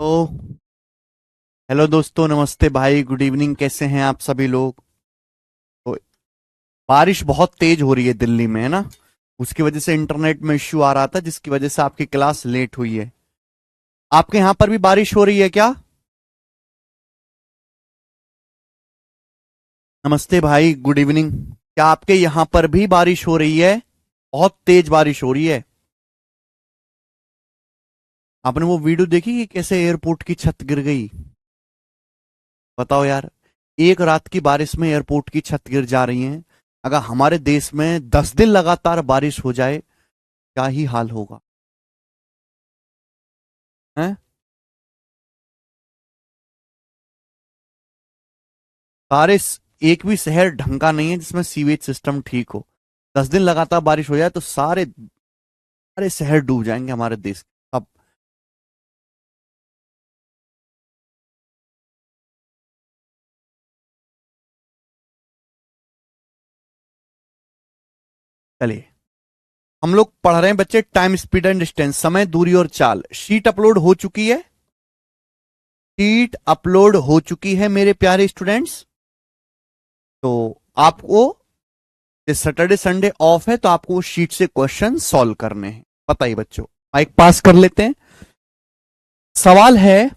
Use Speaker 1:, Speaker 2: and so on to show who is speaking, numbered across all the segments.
Speaker 1: तो हेलो दोस्तों, नमस्ते भाई, गुड इवनिंग। कैसे हैं आप सभी लोग? तो बारिश बहुत तेज हो रही है दिल्ली में, है ना। उसकी वजह से इंटरनेट में इश्यू आ रहा था, जिसकी वजह से आपकी क्लास लेट हुई है। आपके यहां पर भी बारिश हो रही है क्या? नमस्ते भाई, गुड इवनिंग। क्या आपके यहां पर भी बारिश हो रही है? बहुत तेज बारिश हो रही है। आपने वो वीडियो देखी कि कैसे एयरपोर्ट की छत गिर गई? बताओ यार, एक रात की बारिश में एयरपोर्ट की छत गिर जा रही है। अगर हमारे देश में 10 दिन लगातार बारिश हो जाए, क्या ही हाल होगा। हैं? सारे एक भी शहर ढंग का नहीं है जिसमें सीवेज सिस्टम ठीक हो। 10 दिन लगातार बारिश हो जाए तो सारे सारे शहर डूब जाएंगे हमारे देश के। अब चलिए, हम लोग पढ़ रहे हैं बच्चे, टाइम, स्पीड एंड डिस्टेंस, समय, दूरी और चाल। शीट अपलोड हो चुकी है। शीट अपलोड हो चुकी है मेरे प्यारे स्टूडेंट्स। तो आपको सैटरडे संडे ऑफ है, तो आपको शीट से क्वेश्चन सॉल्व करने हैं। बताइए बच्चों, माइक पास कर लेते हैं। सवाल है,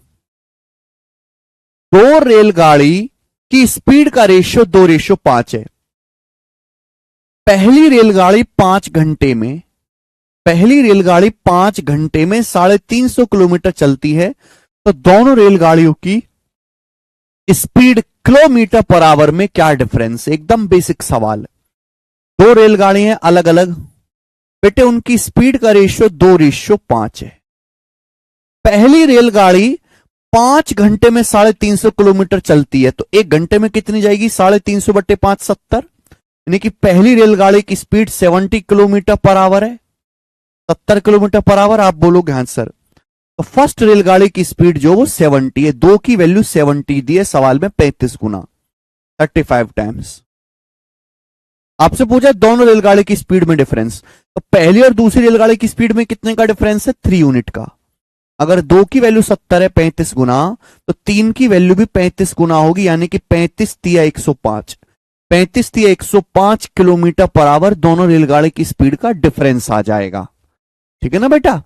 Speaker 1: दो रेलगाड़ी की स्पीड का रेशियो 2:5 है। पहली रेलगाड़ी 5 घंटे में पहली रेलगाड़ी 5 घंटे में 350 किलोमीटर चलती है, तो दोनों रेलगाड़ियों की स्पीड किलोमीटर पर आवर में क्या डिफरेंस है? एकदम बेसिक सवाल है। दो रेलगाड़ी हैं अलग अलग, बेटे उनकी स्पीड का रेशियो 2:5 है। पहली रेलगाड़ी 5 घंटे में 350 किलोमीटर चलती है, तो 1 घंटे में कितनी जाएगी? 350/5 70। यानी कि पहली रेलगाड़ी की स्पीड 70 किलोमीटर पर आवर है। 70 किलोमीटर पर आवर। आप बोलोगे हाँ सर। तो फर्स्ट रेलगाड़ी की स्पीड जो वो 70 है, दो की वैल्यू 70 दी है सवाल में, 35 गुना, 35 टाइम्स। आपसे पूछा दोनों रेलगाड़ी की स्पीड में डिफरेंस, तो पहली और दूसरी रेलगाड़ी की स्पीड में कितने का डिफरेंस है? 3 यूनिट का। अगर दो की वैल्यू 70 है, 35 गुना, तो तीन की वैल्यू भी 35 गुना होगी, यानी कि 35 × 105 किलोमीटर पर आवर दोनों रेलगाड़ी की स्पीड का डिफरेंस आ जाएगा। ठीक है ना बेटा?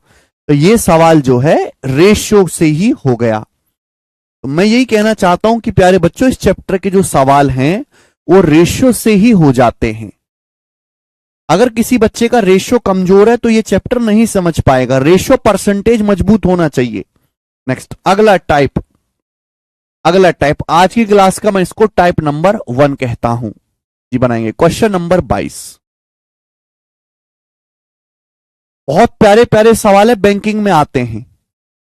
Speaker 1: तो ये सवाल जो है रेशियो से ही हो गया। तो मैं यही कहना चाहता हूं कि प्यारे बच्चों, इस चैप्टर के जो सवाल हैं वो रेशियो से ही हो जाते हैं। अगर किसी बच्चे का रेशियो कमजोर है तो ये चैप्टर नहीं समझ पाएगा। रेशियो परसेंटेज मजबूत होना चाहिए। नेक्स्ट, अगला टाइप आज की क्लास का मैं इसको टाइप नंबर 1 कहता हूं। जी बनाएंगे क्वेश्चन नंबर 22। बहुत प्यारे प्यारे सवाल है, बैंकिंग में आते हैं।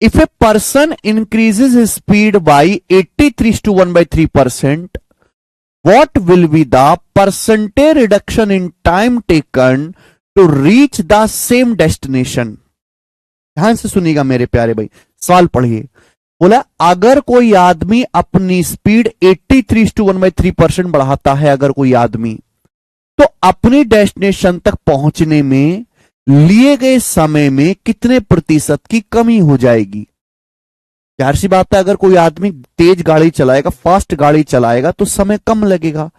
Speaker 1: If a person increases speed by 83:1/3%, what will be the percentage reduction in time taken to reach the same destination? ध्यान से सुनिएगा मेरे प्यारे भाई, सवाल पढ़िए। बोला, अगर कोई आदमी अपनी स्पीड 83:1/3% बढ़ाता है, अगर कोई आदमी, तो अपनी डेस्टिनेशन तक पहुंचने में लिए गए समय में कितने प्रतिशत की कमी हो जाएगी? जाहिर सी बात है, अगर कोई आदमी तेज गाड़ी चलाएगा, फास्ट गाड़ी चलाएगा, तो समय कम लगेगा।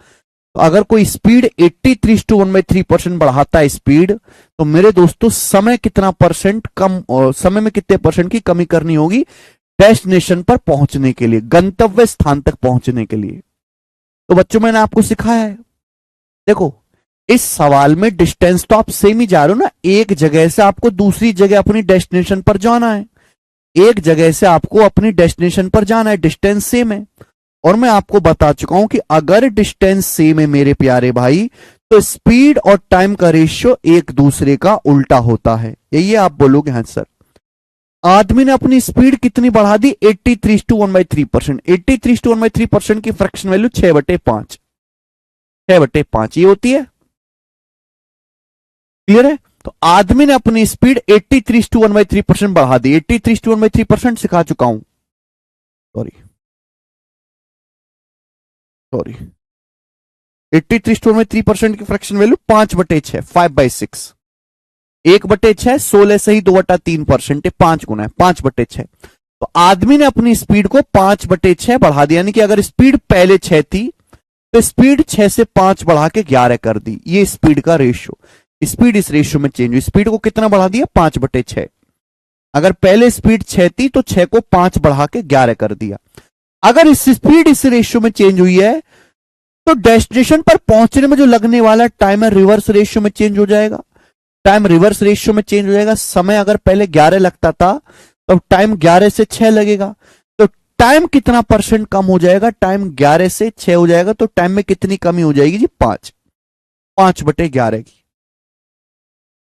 Speaker 1: तो अगर कोई स्पीड 83:1/3% बढ़ाता है स्पीड, तो मेरे दोस्तों समय कितना परसेंट कम, और समय में कितने परसेंट की कमी करनी होगी डेस्टिनेशन पर पहुंचने के लिए, गंतव्य स्थान तक पहुंचने के लिए? तो बच्चों मैंने आपको सिखाया है। देखो, इस सवाल में डिस्टेंस तो आप सेम ही जा रहे हो ना। एक जगह से आपको दूसरी जगह अपनी डेस्टिनेशन पर जाना है। एक जगह से आपको अपनी डेस्टिनेशन पर जाना है, डिस्टेंस सेम है। और मैं आपको बता चुका हूं कि अगर डिस्टेंस सेम है मेरे प्यारे भाई, तो स्पीड और टाइम का रेशियो एक दूसरे का उल्टा होता है। यही आप बोलोगे हाँ सर। आदमी ने अपनी स्पीड कितनी बढ़ा दी? 83:1/3%। 83:1/3% की फ्रैक्शन वैल्यू 6/5। 6/5 ये होती है। क्लियर है? तो आदमी ने अपनी स्पीड 83:1/3% बढ़ा दी। 83:1/3% सिखा चुका हूं। सॉरी सॉरी 83:3% की फ्रैक्शन वैल्यू 5/6, 5/6। 1/6, 16 से ही 2/3%, 5 गुना है, 5/6। तो आदमी ने अपनी स्पीड को 5/6 बढ़ा दिया, यानी कि अगर स्पीड पहले 6 थी तो स्पीड 6 से 5 बढ़ा के 11 कर दी। ये स्पीड का रेशियो, स्पीड इस रेशियो में चेंज हुई। स्पीड को कितना बढ़ा दिया? 5/6। अगर पहले स्पीड 6 थी तो 6 को 5 बढ़ा के 11 कर दिया। अगर इस स्पीड इस रेशियो में चेंज हुई है तो डेस्टिनेशन पर पहुंचने में जो लगने वाला टाइम है रिवर्स रेशियो में चेंज हो जाएगा। टाइम रिवर्स रेशियो में चेंज हो जाएगा। समय अगर पहले 11 लगता था तो टाइम 11 से 6 लगेगा। तो टाइम कितना परसेंट कम हो जाएगा? टाइम 11 से 6 हो जाएगा। तो टाइम में कितनी कमी हो जाएगी जी? 5/11 की।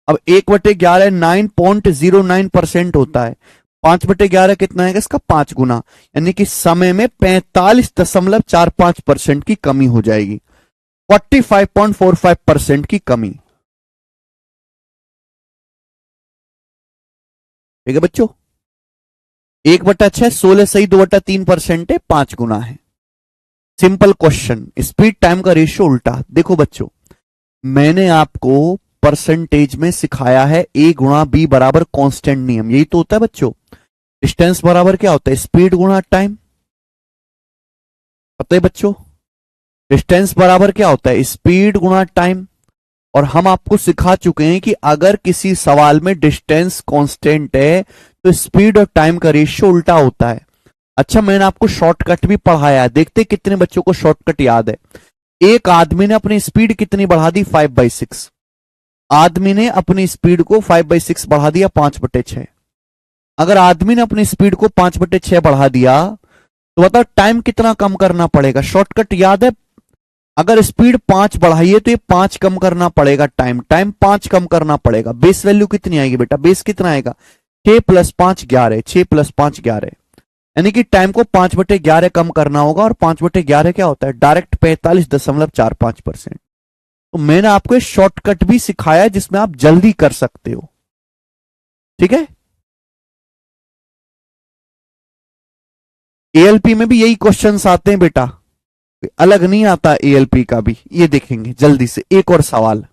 Speaker 1: अब 1/11 9.09% होता है। 5/11 कितना है इसका? 5 गुना, यानी कि समय में 45.45% की कमी हो जाएगी। 45.45% की कमी। ठीक है बच्चों, 1/6 16 सही 2/3% है, 5 गुना है। सिंपल क्वेश्चन, स्पीड टाइम का रेशियो उल्टा। देखो बच्चों, मैंने आपको परसेंटेज में सिखाया है A गुणा B बराबर कांस्टेंट नियम। यही तो होता है बच्चों। डिस्टेंस बराबर क्या होता है? स्पीड गुणा टाइम। पता है बच्चों, डिस्टेंस बराबर क्या होता है? स्पीड गुणा टाइम। और हम आपको सिखा चुके हैं कि अगर किसी सवाल में डिस्टेंस कांस्टेंट है तो स्पीड और टाइम का रेशियो उल्टा होता है। अच्छा, मैंने आपको शॉर्टकट भी पढ़ाया है, देखते कितने बच्चों को शॉर्टकट याद है। एक आदमी ने अपनी स्पीड कितनी बढ़ा दी? 5/6। आदमी ने अपनी स्पीड को 5/6 बढ़ा दिया, 5/6। अगर आदमी ने अपनी स्पीड को 5/6 बढ़ा दिया तो बताओ टाइम कितना कम करना पड़ेगा? शॉर्टकट याद है, अगर स्पीड 5 बढ़ाइए तो ये 5 कम करना पड़ेगा। टाइम 5 कम करना पड़ेगा। बेस वैल्यू कितनी आएगी बेटा? बेस कितना आएगा? 6 + 5 11, 6 + 5 11, यानी कि टाइम को 5/11 कम करना होगा। और 5/11 क्या होता है? डायरेक्ट 45.45%। तो मैंने आपको शॉर्टकट भी सिखाया जिसमें आप जल्दी कर सकते हो। ठीक है, एएलपी में भी यही क्वेश्चंस आते हैं बेटा, अलग नहीं आता एएलपी का भी। ये देखेंगे जल्दी से। एक और सवाल,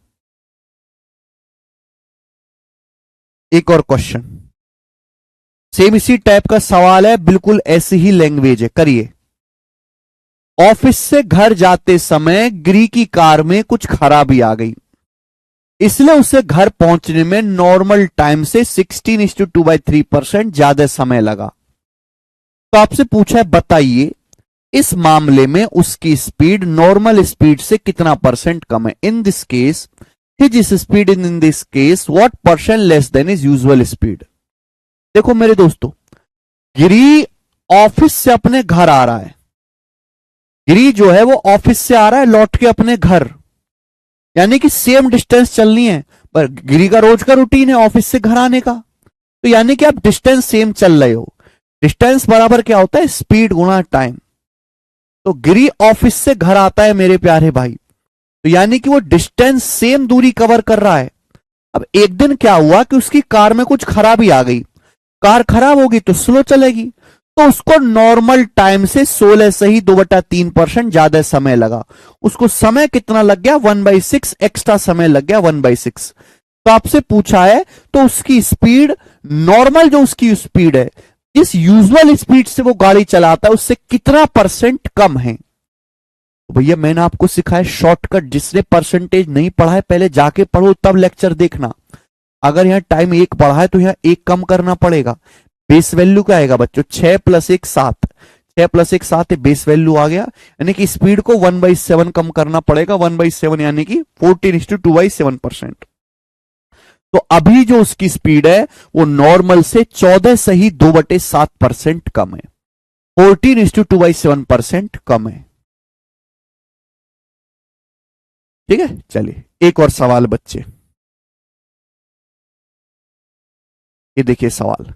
Speaker 1: एक और क्वेश्चन, सेम इसी टाइप का सवाल है, बिल्कुल ऐसी ही लैंग्वेज है। करिए। ऑफिस से घर जाते समय गिरी की कार में कुछ खराबी आ गई, इसलिए उसे घर पहुंचने में नॉर्मल टाइम से 16:2/3% ज्यादा समय लगा। तो आपसे पूछा है बताइए इस मामले में उसकी स्पीड नॉर्मल स्पीड से कितना परसेंट कम है? In this case his speed in this case what percent less than is usual speed. देखो मेरे दोस्तों, गिरी ऑफिस से अपने घर आ रहा है। गिरी जो है वो ऑफिस से आ रहा है लौट के अपने घर, यानी कि सेम डिस्टेंस चलनी है। पर गिरी का रोज का रूटीन है ऑफिस से घर आने का, तो यानी कि आप डिस्टेंस सेम चल रहे हो। डिस्टेंस बराबर क्या होता है? स्पीड गुणा टाइम। तो गिरी ऑफिस से घर आता है मेरे प्यारे भाई, तो यानी कि वो डिस्टेंस सेम दूरी कवर कर रहा है। अब एक दिन क्या हुआ कि उसकी कार में कुछ खराबी आ गई। कार खराब होगी तो स्लो चलेगी, तो उसको नॉर्मल टाइम से 16 से ही 2/3% ज्यादा समय लगा। उसको समय कितना लग गया? 1/6 एक्स्ट्रा समय लग गया, 1/6। तो आपसे पूछा है तो उसकी स्पीड नॉर्मल जो उसकी स्पीड है, जिस यूजुअल स्पीड से वो गाड़ी चलाता है उससे कितना परसेंट कम है। तो भैया मैंने आपको सिखाया शॉर्टकट। जिसने परसेंटेज नहीं पढ़ा है पहले जाके पढ़ो, तब लेक्चर देखना। अगर यहां टाइम 1 बढ़ा है तो यहां 1 कम करना पड़ेगा। बेस वैल्यू क्या आएगा बच्चों? 6 + 1 7, 6 + 1 7 बेस वैल्यू आ गया, यानी कि स्पीड को 1/7 कम करना पड़ेगा। 1/7 यानी कि 14:2/7%। तो अभी जो उसकी स्पीड है वो नॉर्मल से 14 से ही 2/7% कम है, 14:2/7% कम है। ठीक है, चलिए एक और सवाल बच्चे। ये देखिए सवाल,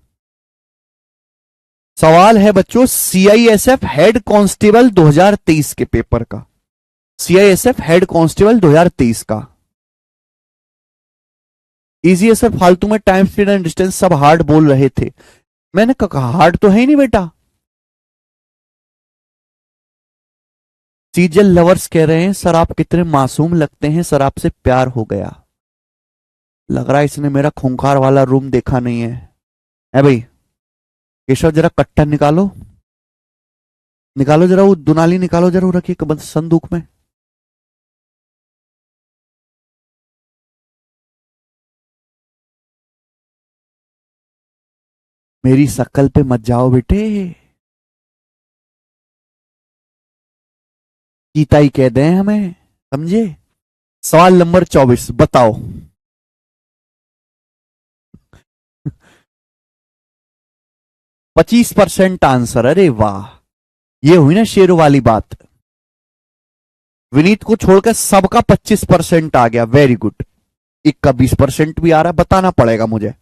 Speaker 1: सवाल है बच्चों सीआईएसएफ हेड कांस्टेबल 2023 के पेपर का। सीआईएसएफ हेड कांस्टेबल 2023 का इजी है सर, फालतू में टाइम स्पीड एंड डिस्टेंस सब हार्ड बोल रहे थे। मैंने कहा हार्ड तो है ही नहीं बेटा। सीजल लवर्स कह रहे हैं सर आप कितने मासूम लगते हैं, सर आपसे प्यार हो गया। लग रहा है इसने मेरा खूंखार वाला रूम देखा नहीं है। भाई केशव जरा कट्टा निकालो, निकालो जरा वो दुनाली निकालो जरा, रखिए संदूक में। मेरी शक्ल पे मत जाओ बेटे, चीता ही कह दें हमें, समझे। सवाल नंबर 24 बताओ। %25 आंसर, अरे वाह, ये हुई ना शेरों वाली बात। विनीत को छोड़कर सबका 25% आ गया, वेरी गुड। एक का 20% भी आ रहा है, बताना पड़ेगा मुझे।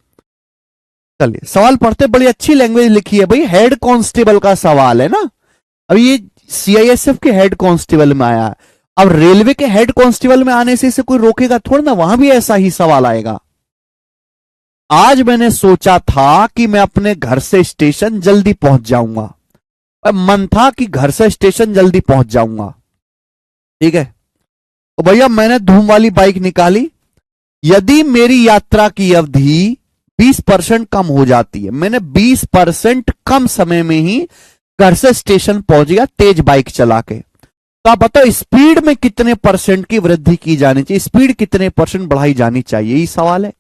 Speaker 1: चलिए सवाल पढ़ते, बड़ी अच्छी लैंग्वेज लिखी है भाई, हेड कांस्टेबल का सवाल है ना। अब ये सीआईएसएफ के हेड कांस्टेबल में आया है, अब रेलवे के हेड कांस्टेबल में आने से इसे कोई रोकेगा थोड़ा ना, वहां भी ऐसा ही सवाल आएगा। आज मैंने सोचा था कि मैं अपने घर से स्टेशन जल्दी पहुंच जाऊंगा, मन था कि घर से स्टेशन जल्दी पहुंच जाऊंगा, ठीक है। तो भैया मैंने धूम वाली बाइक निकाली, यदि मेरी यात्रा की अवधि 20% कम हो जाती है, मैंने 20% कम समय में ही घर से स्टेशन पहुंच गया तेज बाइक चला के, तो आप बताओ स्पीड में कितने % की वृद्धि की जानी चाहिए, स्पीड कितने % बढ़ाई जानी चाहिए, यही सवाल है।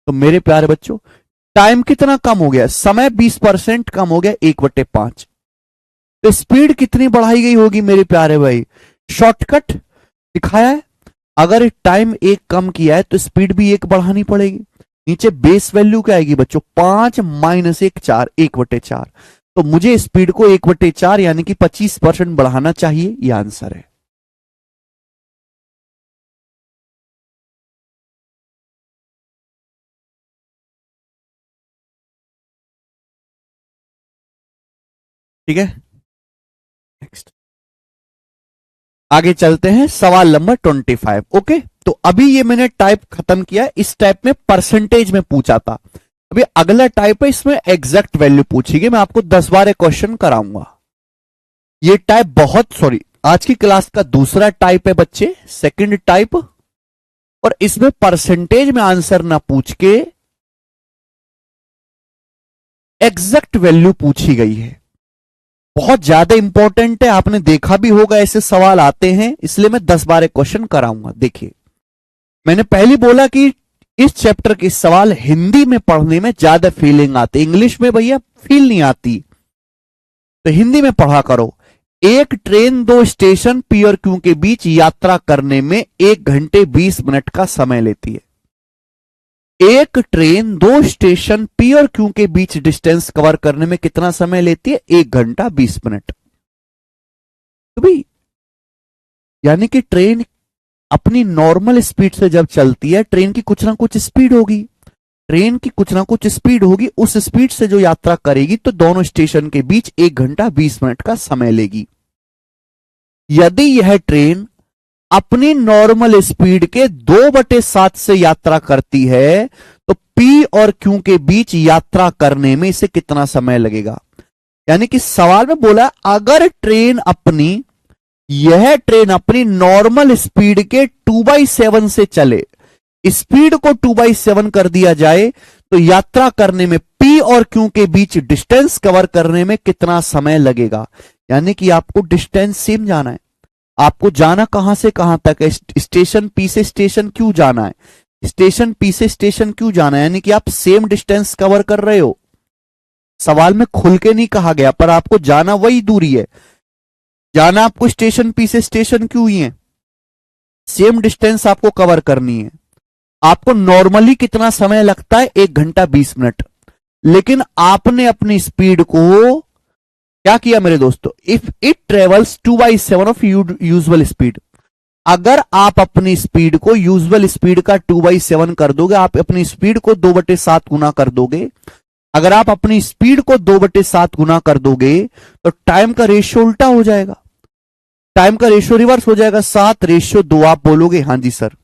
Speaker 1: तो मेरे प्यारे बच्चों, टाइम कितना कम हो गया, समय 20% कम हो गया, 1/5। तो स्पीड कितनी बढ़ाई गई होगी मेरे प्यारे भाई, शॉर्टकट दिखाया है। अगर टाइम 1 कम किया है तो स्पीड भी 1 बढ़ानी पड़ेगी। नीचे बेस वैल्यू क्या आएगी बच्चों, 5 - 1 4, 1/4। तो मुझे स्पीड को 1/4 यानी कि 25% बढ़ाना चाहिए, यह आंसर है। ठीक है, नेक्स्ट आगे चलते हैं, सवाल नंबर 25। ओके, तो अभी ये मैंने टाइप खत्म किया, इस टाइप में परसेंटेज में पूछा था। अभी अगला टाइप है, इसमें एग्जैक्ट वैल्यू पूछेगी, मैं आपको 10-12 क्वेश्चन कराऊंगा। ये टाइप बहुत, सॉरी, आज की क्लास का दूसरा टाइप है बच्चे, सेकंड टाइप, और इसमें परसेंटेज में आंसर ना पूछ के एग्जैक्ट वैल्यू पूछी गई है, बहुत ज्यादा इंपॉर्टेंट है। आपने देखा भी होगा ऐसे सवाल आते हैं, इसलिए मैं 10-12 क्वेश्चन कराऊंगा। देखिए, मैंने पहले बोला कि इस चैप्टर के सवाल हिंदी में पढ़ने में ज्यादा फीलिंग आती, इंग्लिश में भैया फील नहीं आती, तो हिंदी में पढ़ा करो। एक ट्रेन 2 स्टेशन पी और क्यू के बीच यात्रा करने में 1 घंटे 20 मिनट का समय लेती है। एक ट्रेन 2 स्टेशन पी और क्यू के बीच डिस्टेंस कवर करने में कितना समय लेती है, 1 घंटा 20 मिनट। तो भाई यानी कि ट्रेन अपनी नॉर्मल स्पीड से जब चलती है, ट्रेन की कुछ ना कुछ स्पीड होगी, ट्रेन की कुछ ना कुछ स्पीड होगी, उस स्पीड से जो यात्रा करेगी तो दोनों स्टेशन के बीच 1 घंटा 20 मिनट का समय लेगी। यदि यह ट्रेन अपनी नॉर्मल स्पीड के 2/7 से यात्रा करती है तो पी और क्यू के बीच यात्रा करने में इसे कितना समय लगेगा। यानी कि सवाल में बोला, अगर यह ट्रेन अपनी नॉर्मल स्पीड के 2/7 से चले, स्पीड को 2/7 कर दिया जाए तो यात्रा करने में पी और क्यू के बीच डिस्टेंस कवर करने में कितना समय लगेगा। यानी कि आपको डिस्टेंस सेम जाना है, आपको जाना कहां से कहां तक है, स्टेशन पी से स्टेशन क्यू जाना है, स्टेशन पी से स्टेशन क्यू जाना है, यानी कि आप सेम डिस्टेंस कवर कर रहे हो। सवाल में खुल के नहीं कहा गया, पर आपको जाना वही दूरी है, जाना आपको स्टेशन पी से स्टेशन क्यू ही है, सेम डिस्टेंस आपको कवर करनी है। आपको नॉर्मली कितना समय लगता है, 1 घंटा 20 मिनट, लेकिन आपने अपनी स्पीड को क्या किया मेरे दोस्तों, if it travels 2/7 of usual speed, अगर आप अपनी स्पीड को यूजुअल स्पीड का 2/7 कर दोगे, आप अपनी स्पीड को 2/7 गुना कर दोगे, अगर आप अपनी स्पीड को 2/7 गुना कर दोगे तो टाइम का रेशियो उल्टा हो जाएगा, टाइम का रेशियो रिवर्स हो जाएगा, 7:2 आप बोलोगे हाँ जी सर,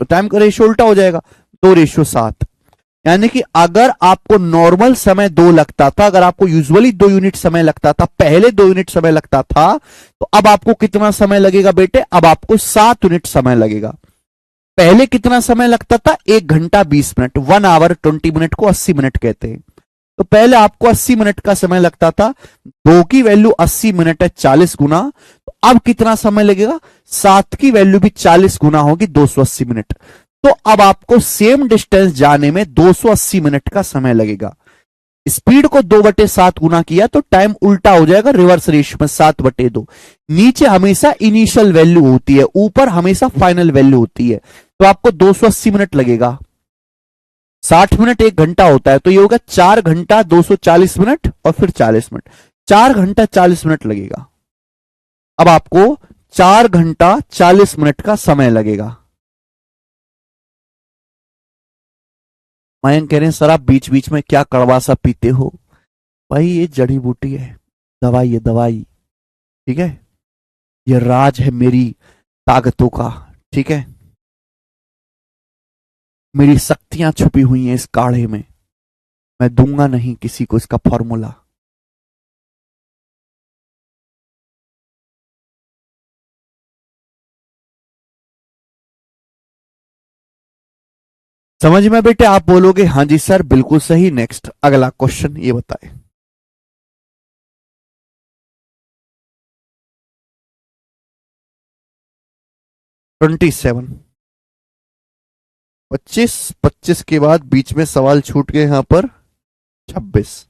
Speaker 1: टाइम का रेशियो उल्टा हो जाएगा, 2:7। यानी कि अगर आपको नॉर्मल समय 2 लगता था, अगर आपको यूजुअली 2 यूनिट समय लगता था, पहले 2 यूनिट समय लगता था, तो अब आपको कितना समय लगेगा बेटे, अब आपको 7 यूनिट समय लगेगा। पहले कितना समय लगता था, 1 घंटा 20 मिनट, 1 आवर 20 मिनट को 80 मिनट कहते हैं, तो पहले आपको 80 मिनट का समय लगता था, 2 की वैल्यू 80 मिनट है 40 गुना, तो अब कितना समय लगेगा, 7 की वैल्यू भी 40 गुना होगी 280 मिनट। तो अब आपको सेम डिस्टेंस जाने में 280 मिनट का समय लगेगा। स्पीड को 2/7 गुना किया तो टाइम उल्टा हो जाएगा, रिवर्स रेशियो में 7/2। नीचे हमेशा इनिशियल वैल्यू होती है, ऊपर हमेशा फाइनल वैल्यू होती है। तो आपको 280 मिनट लगेगा, 60 मिनट 1 घंटा होता है, तो ये होगा 4 घंटा 240 मिनट और फिर 40 मिनट, 4 घंटा 40 मिनट लगेगा। अब आपको 4 घंटा 40 मिनट का समय लगेगा। मयंक कह रहे हैं सर आप बीच बीच में क्या कड़वा सा पीते हो। भाई ये जड़ी बूटी है, दवाई है, दवाई, ठीक है, ये राज है मेरी ताकतों का, ठीक है, मेरी शक्तियां छुपी हुई हैं इस काढ़े में, मैं दूंगा नहीं किसी को इसका फॉर्मूला। समझ में बेटे, आप बोलोगे हाँ जी सर बिल्कुल सही। नेक्स्ट अगला क्वेश्चन ये बताए। ट्वेंटी 25 के बाद बीच में सवाल छूट गए यहां पर 26।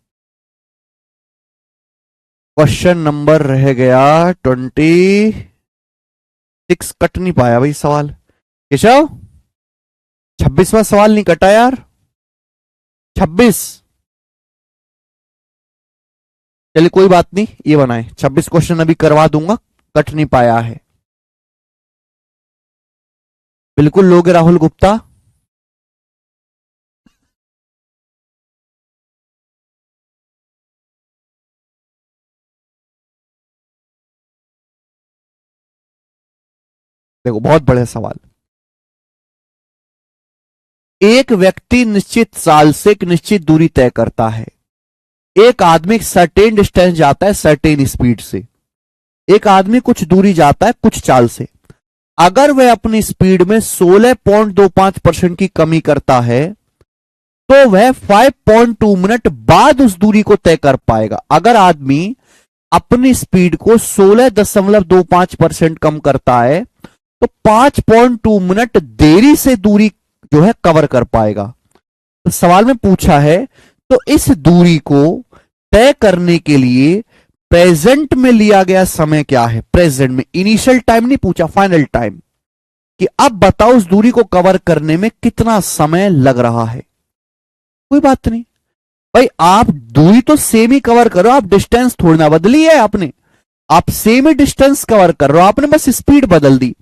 Speaker 1: क्वेश्चन नंबर रह गया 26, कट नहीं पाया भाई सवाल। केशव 26वां सवाल नहीं कटा यार, 26। चलिए कोई बात नहीं, ये बनाए 26 क्वेश्चन अभी करवा दूंगा, कट नहीं पाया है। बिल्कुल लोगे राहुल गुप्ता। देखो बहुत बड़ा सवाल। एक व्यक्ति निश्चित साल से एक निश्चित दूरी तय करता है। एक आदमी सर्टेन डिस्टेंस जाता है सर्टेन स्पीड से, एक आदमी कुछ दूरी जाता है कुछ चाल से। अगर वह अपनी स्पीड में 16.25% की कमी करता है तो वह 5.2 मिनट बाद उस दूरी को तय कर पाएगा। अगर आदमी अपनी स्पीड को 16.25% कम करता है तो 5.2 मिनट देरी से दूरी जो है कवर कर पाएगा। तो सवाल में पूछा है तो इस दूरी को तय करने के लिए प्रेजेंट में लिया गया समय क्या है। प्रेजेंट में, इनिशियल टाइम नहीं पूछा, फाइनल टाइम, कि अब बताओ उस दूरी को कवर करने में कितना समय लग रहा है। कोई बात नहीं भाई, आप दूरी तो सेम ही कवर करो, आप डिस्टेंस थोड़ी ना बदली है आपने, आप सेम ही डिस्टेंस कवर कर रहे हो, आपने बस स्पीड बदल दी।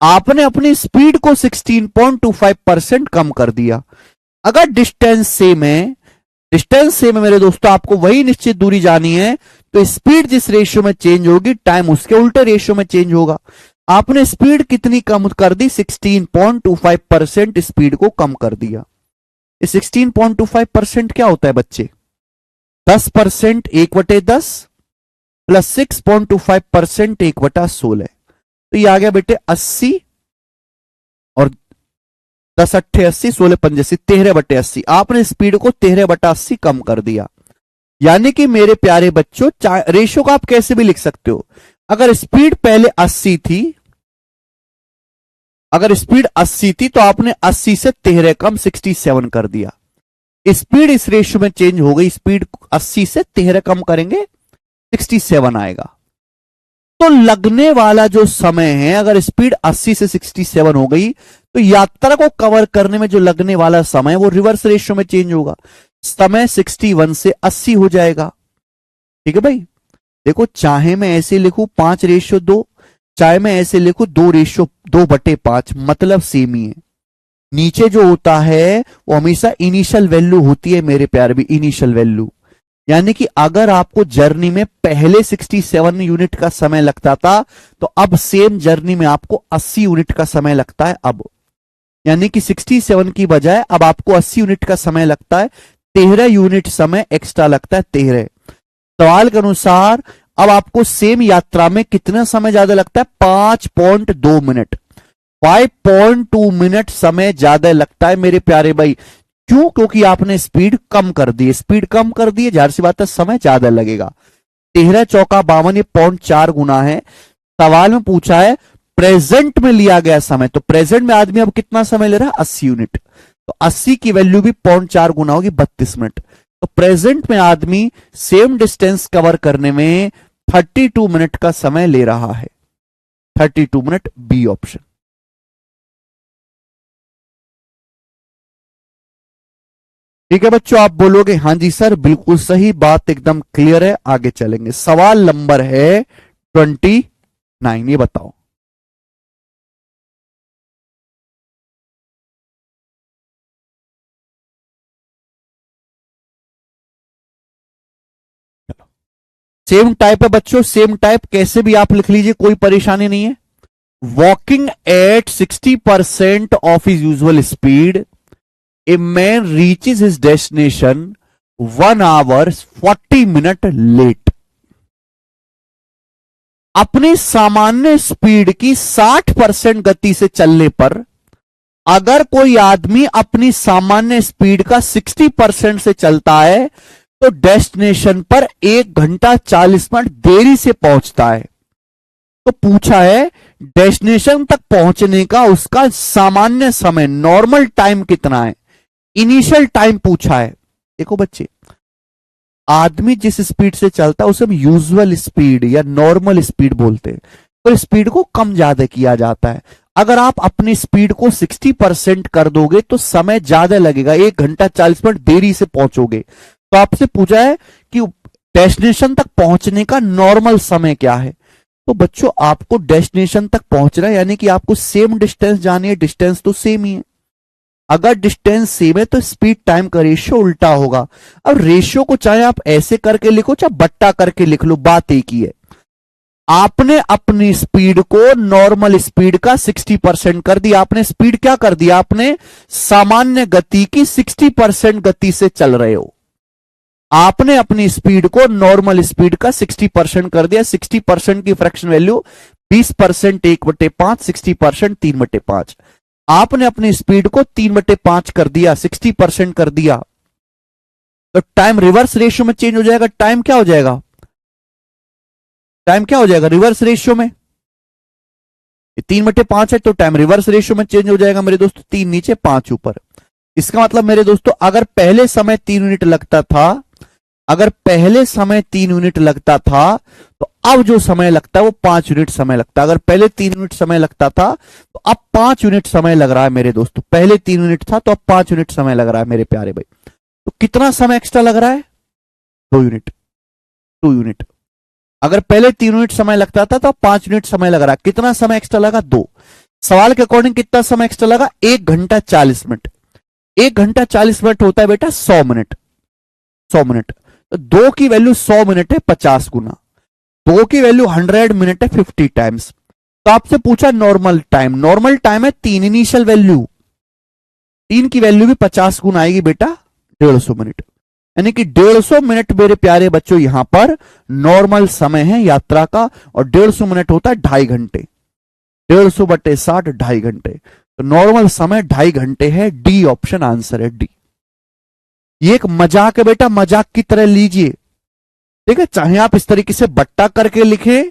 Speaker 1: आपने अपनी स्पीड को 16.25% कम कर दिया। अगर डिस्टेंस सेम है, डिस्टेंस सेम है मेरे दोस्तों, आपको वही निश्चित दूरी जानी है, तो स्पीड जिस रेशियो में चेंज होगी टाइम उसके उल्टे रेशियो में चेंज होगा। आपने स्पीड कितनी कम कर दी, 16.25% स्पीड को कम कर दिया। 16.25% क्या होता है बच्चे, 10% 1/10 प्लस 6.25% 1/16, तो ये आ गया बेटे 80 और 10 अट्ठे 80, 16 पंजे 80, 13/80। आपने स्पीड को 13/80 कम कर दिया। यानी कि मेरे प्यारे बच्चों, रेशियो को आप कैसे भी लिख सकते हो। अगर स्पीड पहले 80 थी, अगर स्पीड 80 थी तो आपने 80 से 13 कम 67 कर दिया। स्पीड इस रेशियो में चेंज हो गई, स्पीड 80 से 13 कम करेंगे 67 आएगा। तो लगने वाला जो समय है, अगर स्पीड 80 से 67 हो गई तो यात्रा को कवर करने में जो लगने वाला समय वो रिवर्स रेशियो में चेंज होगा, समय 61 से 80 हो जाएगा। ठीक है भाई, देखो चाहे मैं ऐसे लिखूं 5:2, चाहे मैं ऐसे लिखूं 2:5, मतलब सेम ही है। नीचे जो होता है वो हमेशा इनिशियल वैल्यू होती है मेरे प्यारे भी, इनिशियल वैल्यू। यानी कि अगर आपको जर्नी में पहले 67 यूनिट का समय लगता था तो अब सेम जर्नी में आपको 80 यूनिट का समय लगता है अब। यानी कि 67 की बजाय अब आपको 80 यूनिट का समय लगता है, 13 यूनिट समय एक्स्ट्रा लगता है, 13। सवाल के अनुसार अब आपको सेम यात्रा में कितना समय ज्यादा लगता है, 5.2 मिनट, 5.2 मिनट समय ज्यादा लगता है मेरे प्यारे भाई। क्यों? क्योंकि आपने स्पीड कम कर दी, स्पीड कम कर दी, जाहिर सी बात है समय ज्यादा लगेगा। 13 चौका 52 ये 0.4 गुना है। सवाल में पूछा है प्रेजेंट में लिया गया समय, तो प्रेजेंट में आदमी अब कितना समय ले रहा है? 80 यूनिट। तो 80 की वैल्यू भी 0.4 गुना होगी 32 मिनट। तो प्रेजेंट में आदमी सेम डिस्टेंस कवर करने में 32 मिनट का समय ले रहा है। 32 मिनट, बी ऑप्शन। ठीक है बच्चों, आप बोलोगे हां जी सर बिल्कुल सही, बात एकदम क्लियर है। आगे चलेंगे, सवाल नंबर है 29, ये बताओ। सेम टाइप है बच्चों, सेम टाइप कैसे भी आप लिख लीजिए, कोई परेशानी नहीं है। Walking at 60% of his usual speed, a man reaches his destination 1 hour 40 minute late. अपनी सामान्य स्पीड की 60% गति से चलने पर अगर कोई आदमी अपनी सामान्य स्पीड का 60% से चलता है तो डेस्टिनेशन पर 1 घंटा 40 मिनट देरी से पहुंचता है। तो पूछा है डेस्टिनेशन तक पहुंचने का उसका सामान्य समय, नॉर्मल टाइम कितना है, इनिशियल टाइम पूछा है। देखो बच्चे, आदमी जिस स्पीड से चलता है उसे हम यूजुअल स्पीड या नॉर्मल स्पीड बोलते हैं, तो स्पीड को कम ज्यादा किया जाता है। अगर आप अपनी स्पीड को 60% कर दोगे तो समय ज्यादा लगेगा, 1 घंटा 40 मिनट देरी से पहुंचोगे। तो आपसे पूछा है कि डेस्टिनेशन तक पहुंचने का नॉर्मल समय क्या है। तो बच्चों आपको डेस्टिनेशन तक पहुंचना है, यानी कि आपको सेम डिस्टेंस जानी है, डिस्टेंस तो सेम ही है। अगर डिस्टेंस सेम है तो स्पीड टाइम का रेशियो उल्टा होगा। अब रेशियो को चाहे आप ऐसे करके लिखो चाहे बट्टा करके लिख लो, बात एक ही है। आपने अपनी स्पीड को नॉर्मल स्पीड का 60% कर दिया। आपने स्पीड क्या कर दिया? आपने सामान्य गति की 60% गति से चल रहे हो। आपने अपनी स्पीड को नॉर्मल स्पीड का 60% कर दिया। 60% की फ्रैक्शन वैल्यू 20% 1/5, 60% 3/5। आपने अपनी स्पीड को 3/5 कर दिया, 60% कर दिया, तो टाइम रिवर्स रेशियो में चेंज हो जाएगा। टाइम क्या हो जाएगा? टाइम क्या हो जाएगा रिवर्स रेशियो में? 3/5 है तो टाइम रिवर्स रेशियो में चेंज हो जाएगा मेरे दोस्तों, 3 नीचे 5 ऊपर। इसका मतलब मेरे दोस्तों अगर पहले समय 3 यूनिट लगता था, अगर पहले समय 3 यूनिट लगता था तो अब जो समय लगता है वो 5 यूनिट समय लगता है। अगर पहले 3 यूनिट समय लगता था तो अब 5 यूनिट समय लग रहा है मेरे दोस्तों। पहले 3 यूनिट था तो अब 5 यूनिट समय लग रहा है मेरे प्यारे भाई। तो कितना समय एक्स्ट्रा लग रहा है? 2 यूनिट, 2 यूनिट। अगर पहले 3 यूनिट समय लगता था तो अब 5 यूनिट समय लग रहा है। कितना समय एक्स्ट्रा लगा? 2। सवाल के अकॉर्डिंग कितना समय एक्स्ट्रा लगा? 1 घंटा 40 मिनट। 1 घंटा 40 मिनट होता है बेटा 100 मिनट। 100 मिनट, तो 2 की वैल्यू 100 मिनट है 50 गुना, 2 की वैल्यू 100 मिनट है 50 टाइम्स। तो आपसे पूछा नॉर्मल टाइम, नॉर्मल टाइम है 3 इनिशियल वैल्यू, 3 की वैल्यू भी 50 गुना आएगी बेटा 150 मिनट, यानी कि 150 मिनट मेरे प्यारे बच्चों यहां पर नॉर्मल समय है यात्रा का। और 150 मिनट होता है 2.5 घंटे, 150/60 2.5 घंटे। तो नॉर्मल समय 2.5 घंटे है। डी ऑप्शन आंसर है, डी। ये एक मजाक है बेटा, मजाक की तरह लीजिए, ठीक है। चाहे आप इस तरीके से बट्टा करके लिखें,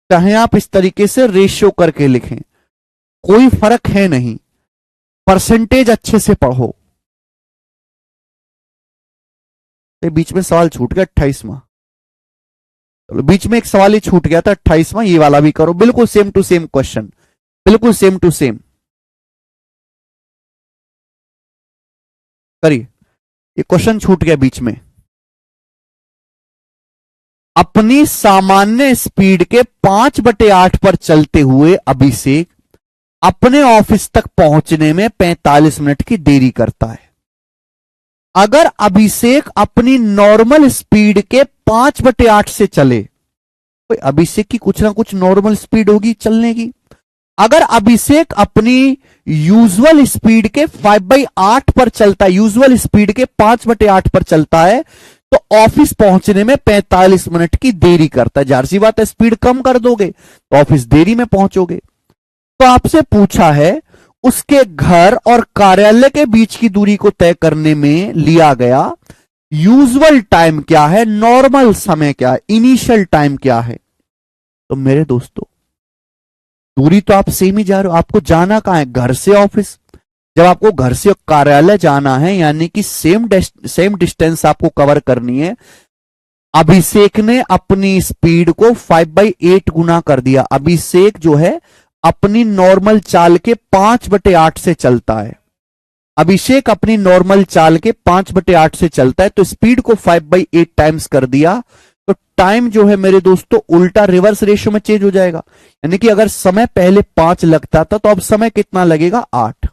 Speaker 1: चाहे आप इस तरीके से रेशियो करके लिखें, कोई फर्क है नहीं। परसेंटेज अच्छे से पढ़ो। तो बीच में सवाल छूट गया 28वां, चलो बीच में एक सवाल ही छूट गया था 28वां, ये वाला भी करो, बिल्कुल सेम टू सेम क्वेश्चन, बिल्कुल सेम टू सेम करिए। ये क्वेश्चन छूट गया बीच में। अपनी सामान्य स्पीड के 5/8 पर चलते हुए अभिषेक अपने ऑफिस तक पहुंचने में 45 मिनट की देरी करता है। अगर अभिषेक अपनी नॉर्मल स्पीड के 5/8 से चले, कोई अभिषेक की कुछ ना कुछ नॉर्मल स्पीड होगी चलने की। अगर अभिषेक अपनी यूजुअल स्पीड के 5/8 पर चलता है, यूजुअल स्पीड के 5/8 पर चलता है, तो ऑफिस पहुंचने में 45 मिनट की देरी करता है। जाहिर सी बात है स्पीड कम कर दोगे तो ऑफिस देरी में पहुंचोगे। तो आपसे पूछा है उसके घर और कार्यालय के बीच की दूरी को तय करने में लिया गया यूजुअल टाइम क्या है, नॉर्मल समय क्या है, इनिशियल टाइम क्या है। तो मेरे दोस्तों, दूरी तो आप सेम ही जा रहे हो, आपको जाना कहां है, घर से ऑफिस। जब आपको घर से कार्यालय जाना है यानी कि सेम डिस्टेंस आपको कवर करनी है। अभिषेक ने अपनी स्पीड को 5/8 गुना कर दिया। अभिषेक जो है अपनी नॉर्मल चाल के 5/8 से चलता है। अभिषेक अपनी नॉर्मल चाल के 5/8 से चलता है, तो स्पीड को 5/8 टाइम्स कर दिया। तो टाइम जो है मेरे दोस्तों उल्टा रिवर्स रेशियो में चेंज हो जाएगा। यानी कि अगर समय पहले 5 लगता था तो अब समय कितना लगेगा, 8।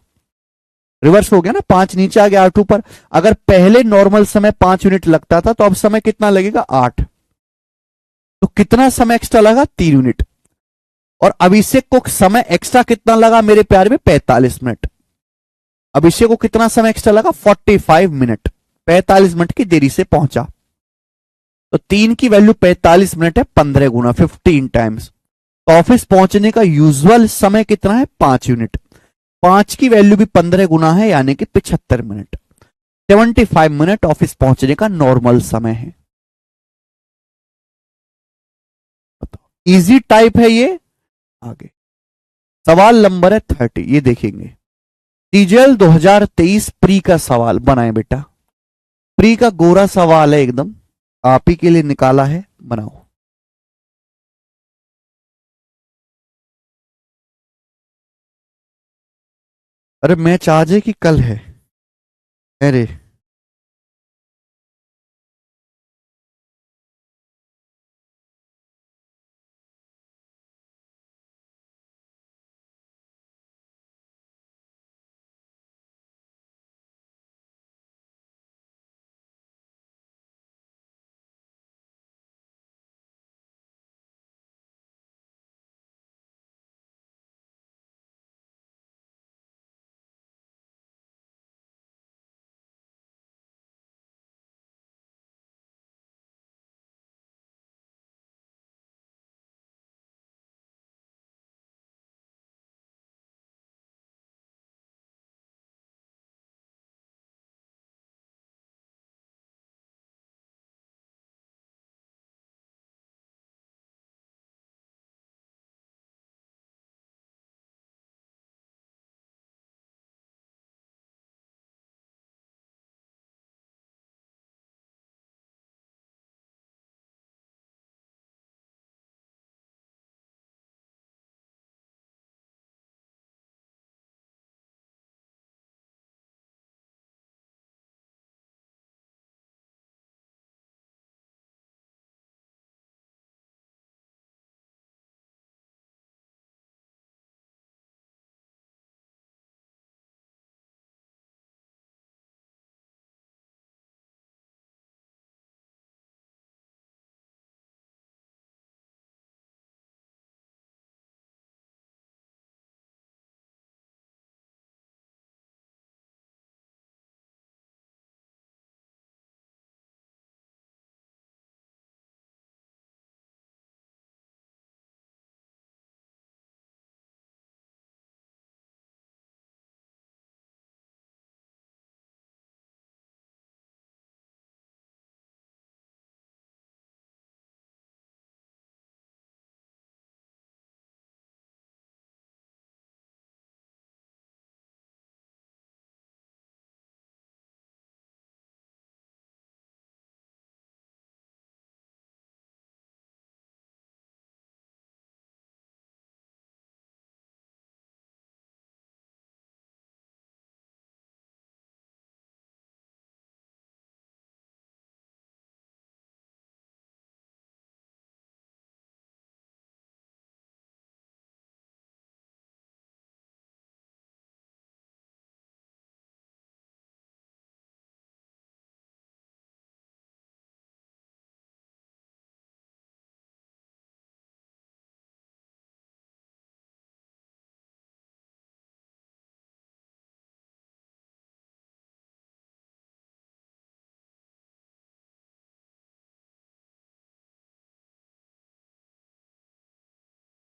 Speaker 1: रिवर्स हो गया ना, 5 नीचे आ गया 8 ऊपर। अगर पहले नॉर्मल समय 5 यूनिट लगता था तो अब समय कितना लगेगा, 8। तो कितना समय एक्स्ट्रा लगा, 3 यूनिट। और अभिषेक को समय एक्स्ट्रा कितना लगा मेरे प्यारे में, 45 मिनट। अभिषेक को कितना समय एक्स्ट्रा लगा, 45 मिनट। 45 मिनट की देरी से पहुंचा। तो 3 की वैल्यू 45 मिनट है, 15 गुना 15 टाइम्स। ऑफिस पहुंचने का यूजुअल समय कितना है, 5 यूनिट। 5 की वैल्यू भी 15 गुना है यानी कि 75 मिनट। 75 मिनट ऑफिस पहुंचने का नॉर्मल समय है। इजी टाइप है ये। आगे सवाल नंबर है 30, ये देखेंगे। टीजेल 2023 प्री का सवाल बनाए बेटा। प्री का गोरा सवाल है एकदम, आप ही के लिए निकाला है, बनाओ। अरे मैच आज है कि कल है, अरे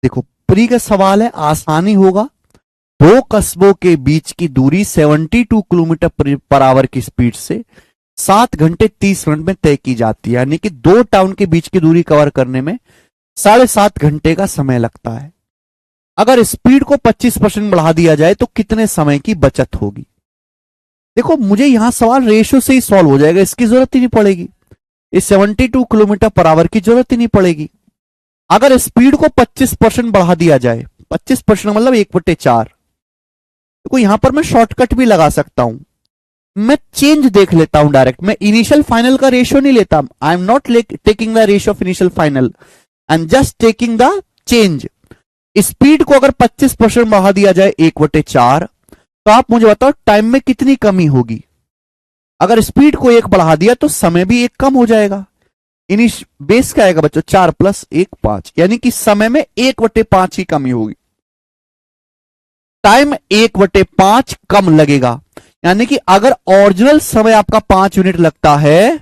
Speaker 1: देखो, प्री का सवाल है, आसानी होगा दो कस्बों के बीच की दूरी 72 किलोमीटर पर आवर की स्पीड से 7 घंटे 30 मिनट में तय की जाती है। यानी कि दो टाउन के बीच की दूरी कवर करने में 7.5 घंटे का समय लगता है। अगर स्पीड को 25% बढ़ा दिया जाए तो कितने समय की बचत होगी? देखो, मुझे यहां सवाल रेशियो से ही सॉल्व हो जाएगा, इसकी जरूरत ही नहीं पड़ेगी। इस 72 किलोमीटर पर आवर की जरूरत ही नहीं पड़ेगी। अगर स्पीड को 25% बढ़ा दिया जाए, 25% मतलब 1/4। देखो, यहां पर मैं शॉर्टकट भी लगा सकता हूं। मैं चेंज देख लेता हूं डायरेक्ट। मैं इनिशियल फाइनल का रेशियो नहीं लेता। I am not taking the ratio of initial final, I am just taking the change. Speed को अगर 25% बढ़ा दिया जाए 1/4, तो आप मुझे बताओ टाइम में कितनी कमी होगी? अगर स्पीड को 1 बढ़ा दिया तो समय भी 1 कम हो जाएगा। इनिश बेस क्या आएगा बच्चों? 4 + 1 5, यानी कि समय में 1/5 की कमी होगी। टाइम 1/5 कम लगेगा। यानी कि अगर ओरिजिनल समय आपका 5 यूनिट लगता है,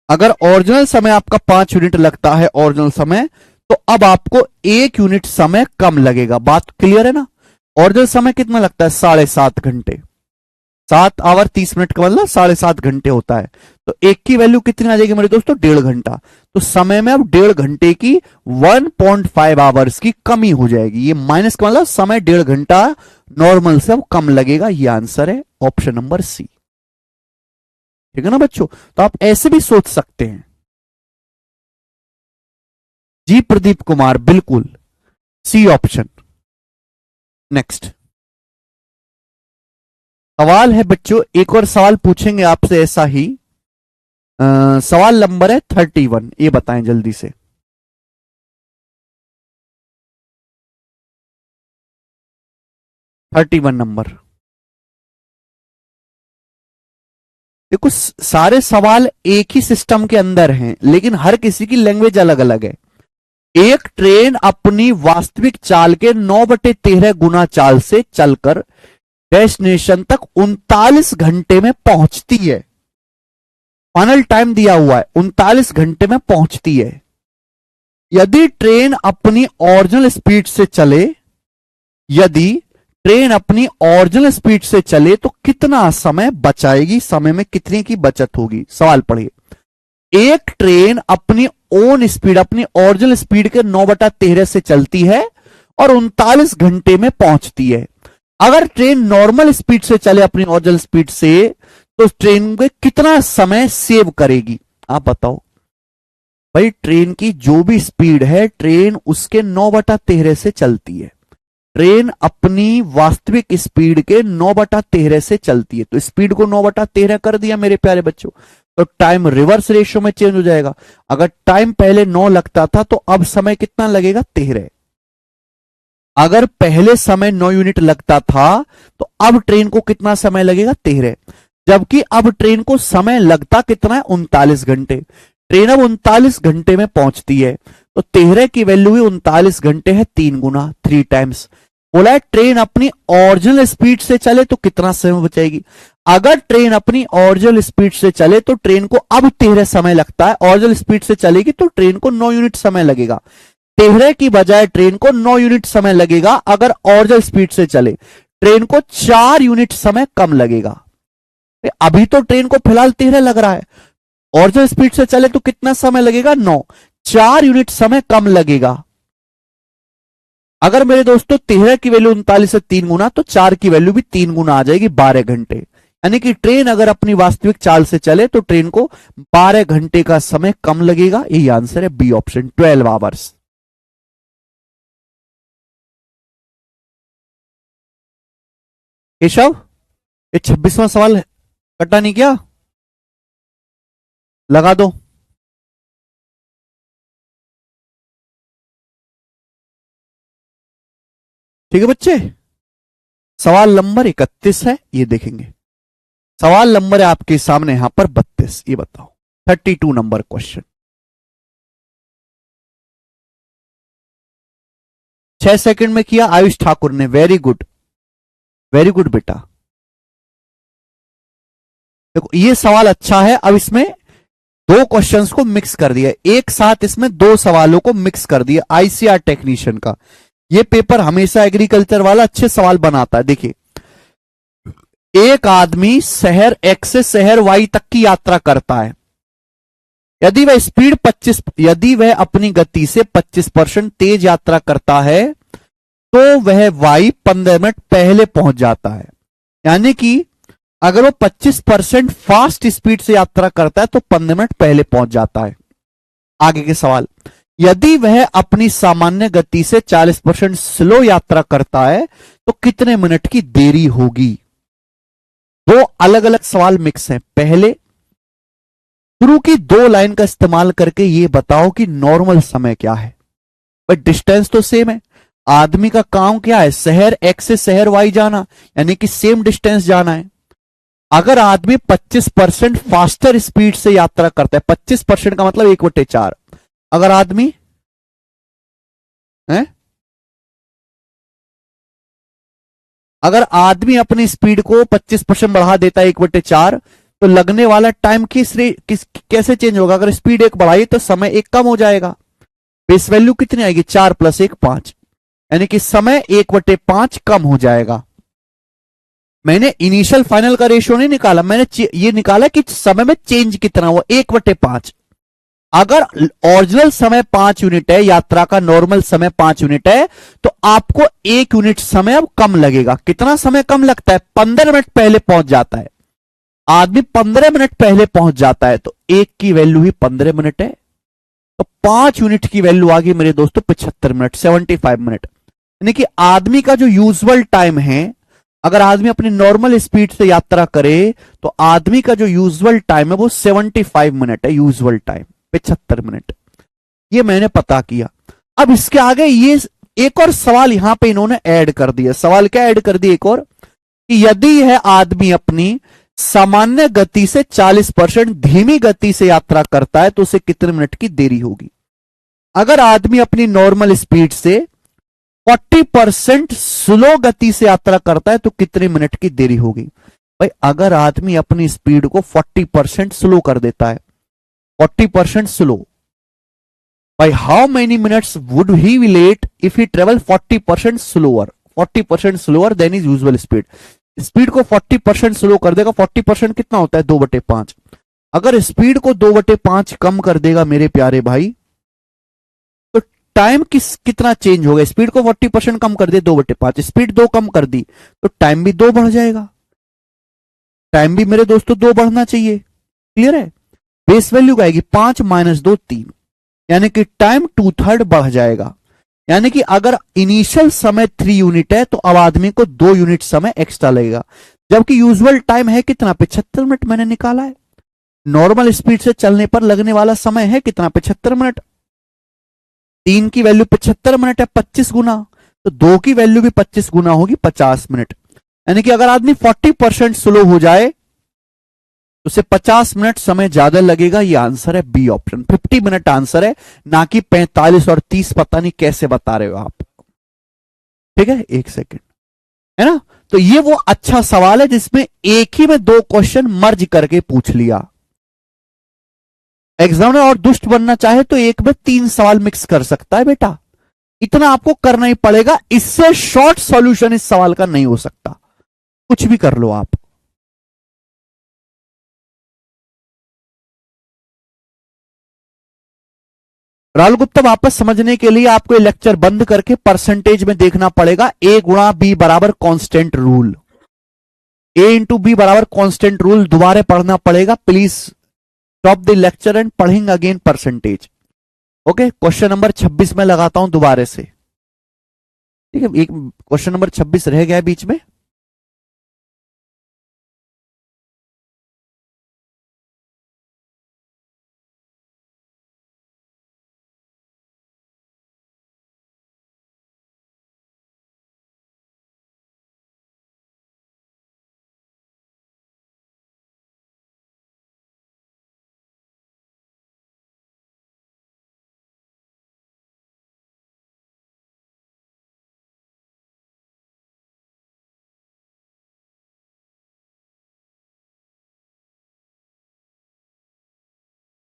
Speaker 1: अगर ओरिजिनल समय आपका 5 यूनिट लगता है ओरिजिनल समय, तो अब आपको 1 यूनिट समय कम लगेगा। बात क्लियर है ना? ओरिजिनल समय कितना लगता है? 7.5 घंटे। 7 आवर 30 मिनट का मतलब 7.5 घंटे होता है। तो एक की वैल्यू कितनी आ जाएगी मेरे दोस्तों? 1.5 घंटा। तो समय में अब 1.5 घंटे की 1.5 आवर्स की कमी हो जाएगी। ये माइनस का मतलब समय 1.5 घंटा नॉर्मल से अब कम लगेगा। ये आंसर है ऑप्शन नंबर सी। ठीक है ना बच्चों? तो आप ऐसे भी सोच सकते हैं। जी प्रदीप कुमार, बिल्कुल सी ऑप्शन। नेक्स्ट सवाल है बच्चों, एक और सवाल पूछेंगे आपसे ऐसा ही। सवाल नंबर है 31। ये बताएं जल्दी से। 31 नंबर। देखो, सारे सवाल एक ही सिस्टम के अंदर हैं, लेकिन हर किसी की लैंग्वेज अलग अलग है। एक ट्रेन अपनी वास्तविक चाल के 9/13 गुना चाल से चलकर डेस्टिनेशन तक 39 घंटे में पहुंचती है। फाइनल टाइम दिया हुआ है, 39 घंटे में पहुंचती है। यदि ट्रेन अपनी ओरिजिनल स्पीड से चले, यदि ट्रेन अपनी ओरिजिनल स्पीड से चले तो कितना समय बचाएगी? समय में कितने की बचत होगी? सवाल पढ़िए। एक ट्रेन अपनी ओन स्पीड, अपनी ओरिजिनल स्पीड के 9/13 से चलती है और 39 घंटे में पहुंचती है। अगर ट्रेन नॉर्मल स्पीड से चले, अपनी ओरिजिनल स्पीड से, तो ट्रेन में कितना समय सेव करेगी? आप बताओ भाई। ट्रेन की जो भी स्पीड है, ट्रेन उसके 9/13 से चलती है। ट्रेन अपनी वास्तविक स्पीड के 9/13 से चलती है। तो स्पीड को 9/13 कर दिया मेरे प्यारे बच्चों, तो टाइम रिवर्स रेशियो में चेंज हो जाएगा। अगर टाइम पहले 9 लगता था तो अब समय कितना लगेगा? 13। अगर पहले समय 9 यूनिट लगता था तो अब ट्रेन को कितना समय लगेगा? 13। जबकि अब ट्रेन को समय लगता कितना है? 39 घंटे। ट्रेन अब 39 घंटे में पहुंचती है, तो 13 की वैल्यू ही 39 घंटे है, 3 गुना, 3 टाइम्स। बोला है ट्रेन अपनी ओरिजिनल स्पीड से चले तो कितना समय बचाएगी? अगर ट्रेन अपनी ओरिजिनल स्पीड से चले तो ट्रेन को अब 13 समय लगता है। ओरिजिनल स्पीड से चलेगी तो ट्रेन को 9 यूनिट समय लगेगा। 13 की बजाय ट्रेन को 9 यूनिट समय लगेगा अगर ओरिजिनल स्पीड से चले। ट्रेन को 4 यूनिट समय कम लगेगा। अभी तो ट्रेन को फिलहाल 13 लग रहा है, ओरिजिनल स्पीड से चले तो कितना समय लगेगा? 9। 4 यूनिट समय कम लगेगा। अगर मेरे दोस्तों 13 की वैल्यू 39 से 3 गुना, तो 4 की वैल्यू भी 3 गुना आ जाएगी, 12 घंटे। यानी कि ट्रेन अगर अपनी वास्तविक चाल से चले तो ट्रेन को 12 घंटे का समय कम लगेगा। यही आंसर है बी ऑप्शन, 12 आवर्स। केशव, ये 26वां सवाल कटा नहीं क्या? लगा दो। ठीक है बच्चे, सवाल नंबर 31 है, ये देखेंगे। सवाल नंबर है आपके सामने यहां पर 32। ये बताओ 32 नंबर क्वेश्चन। 6 सेकंड में किया आयुष ठाकुर ने, वेरी गुड, वेरी गुड बेटा। देखो ये सवाल अच्छा है। अब इसमें दो क्वेश्चंस को मिक्स कर दिया एक साथ, इसमें दो सवालों को मिक्स कर दिया आईसीआर टेक्नीशियन का। ये पेपर हमेशा एग्रीकल्चर वाला अच्छे सवाल बनाता है। देखिए, एक आदमी शहर एक्स से शहर वाई तक की यात्रा करता है। यदि वह अपनी गति से 25% तेज यात्रा करता है तो वह वाई 15 मिनट पहले पहुंच जाता है। यानी कि अगर वो 25% फास्ट स्पीड से यात्रा करता है तो 15 मिनट पहले पहुंच जाता है। आगे के सवाल, यदि वह अपनी सामान्य गति से 40% स्लो यात्रा करता है तो कितने मिनट की देरी होगी। दो अलग अलग सवाल मिक्स हैं। पहले, शुरू की दो लाइन का इस्तेमाल करके यह बताओ कि नॉर्मल समय क्या है। बट डिस्टेंस तो सेम है। आदमी का काम क्या है, शहर एक्स से शहर वाई जाना, यानी कि सेम डिस्टेंस जाना है। अगर आदमी 25% फास्टर स्पीड से यात्रा करता है, 25% का मतलब 1/4। अगर आदमी है, अगर आदमी अपनी स्पीड को 25% बढ़ा देता है 1/4, तो लगने वाला टाइम कैसे चेंज होगा। अगर स्पीड एक बढ़ाई तो समय एक कम हो जाएगा। बेस वैल्यू कितनी आएगी, 4 + 1 5, यानी कि समय 1/5 कम हो जाएगा। मैंने इनिशियल फाइनल का रेशियो नहीं निकाला, मैंने ये निकाला कि समय में चेंज कितना हुआ, 1/5। अगर ओरिजिनल समय 5 यूनिट है, यात्रा का नॉर्मल समय 5 यूनिट है, तो आपको 1 यूनिट समय अब कम लगेगा। कितना समय कम लगता है, 15 मिनट पहले पहुंच जाता है आदमी। 15 मिनट पहले पहुंच जाता है तो एक की वैल्यू ही 15 मिनट है, तो 5 यूनिट की वैल्यू आ गई मेरे दोस्तों 75 मिनट, 75 मिनट। यानी कि आदमी का जो यूजुअल टाइम है, अगर आदमी अपनी नॉर्मल स्पीड से यात्रा करे तो आदमी का जो यूजुअल टाइम है वो 75 मिनट है, यूजुअल टाइम 75 मिनट। ये मैंने पता किया। अब इसके आगे ये एक और सवाल यहां पे इन्होंने ऐड कर दिया। सवाल क्या ऐड कर दिया एक और, कि यदि यह आदमी अपनी सामान्य गति से 40% धीमी गति से यात्रा करता है तो उसे कितने मिनट की देरी होगी। अगर आदमी अपनी नॉर्मल स्पीड से 40% स्लो गति से यात्रा करता है तो कितने मिनट की देरी होगी। भाई, अगर आदमी अपनी स्पीड को 40% स्लो कर देता है, 40% slow, by how many minutes would he be late if he travel 40% slower, 40% slower than his usual speed। Speed को 40% स्लो कर देगा, 40% कितना होता है, 2/5। अगर स्पीड को 2/5 कम कर देगा मेरे प्यारे भाई, तो टाइम कितना चेंज होगा। स्पीड को 40% कम कर दे, 2/5, स्पीड 2 कम कर दी तो टाइम भी 2 बढ़ जाएगा। टाइम भी मेरे दोस्तों 2 बढ़ना चाहिए। क्लियर है। बेस वैल्यू आएगी 5 - 2 3, यानी कि टाइम 2/3 बढ़ जाएगा। यानी कि अगर इनिशियल समय 3 यूनिट है तो अब आदमी को 2 यूनिट समय एक्स्ट्रा लगेगा, जबकि यूजुअल टाइम है कितना, 75 मिनट मैंने निकाला है। नॉर्मल स्पीड से चलने पर लगने वाला समय है कितना, 75 मिनट। 3 की वैल्यू 75 मिनट है, 25 गुना, तो 2 की वैल्यू भी 25 गुना होगी, 50 मिनट। यानी कि अगर आदमी 40% स्लो हो जाए तो उसे 50 मिनट समय ज्यादा लगेगा। ये आंसर है बी ऑप्शन, 50 मिनट आंसर है, ना कि 45 और 30। पता नहीं कैसे बता रहे हो आप। ठीक है, एक सेकेंड, है ना। तो ये वो अच्छा सवाल है जिसमें एक ही में 2 क्वेश्चन मर्ज करके पूछ लिया। एग्जामिनर और दुष्ट बनना चाहे तो एक में 3 सवाल मिक्स कर सकता है बेटा। इतना आपको करना ही पड़ेगा, इससे शॉर्ट सॉल्यूशन इस सवाल का नहीं हो सकता। कुछ भी कर लो आप। राहुल गुप्ता, वापस समझने के लिए आपको ये लेक्चर बंद करके परसेंटेज में देखना पड़ेगा। ए गुणा बी बराबर constant rule, A into B बराबर कांस्टेंट रूल दोबारा पढ़ना पड़ेगा। Please stop the lecture and पढ़ेंगे again percentage. Okay, question number 26 में लगाता हूं दोबारा से। ठीक है, एक क्वेश्चन नंबर 26 रह गया बीच में।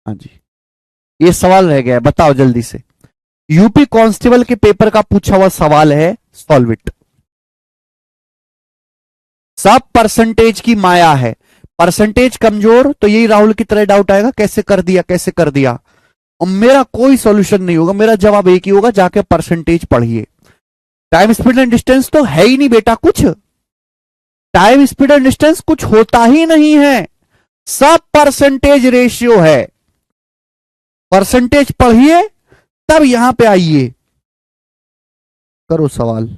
Speaker 1: हाँ जी, ये सवाल रह गया है, बताओ जल्दी से। यूपी कांस्टेबल के पेपर का पूछा हुआ सवाल है, सॉल्व इट। सब परसेंटेज की माया है, परसेंटेज कमजोर तो यही राहुल की तरह डाउट आएगा, कैसे कर दिया कैसे कर दिया। और मेरा कोई सॉल्यूशन नहीं होगा, मेरा जवाब एक ही होगा, जाके परसेंटेज पढ़िए। टाइम स्पीड एंड डिस्टेंस तो है ही नहीं बेटा कुछ, टाइम स्पीड एंड डिस्टेंस कुछ होता ही नहीं है, सब परसेंटेज रेशियो है। परसेंटेज पढ़िए तब यहां पे आइए, करो सवाल।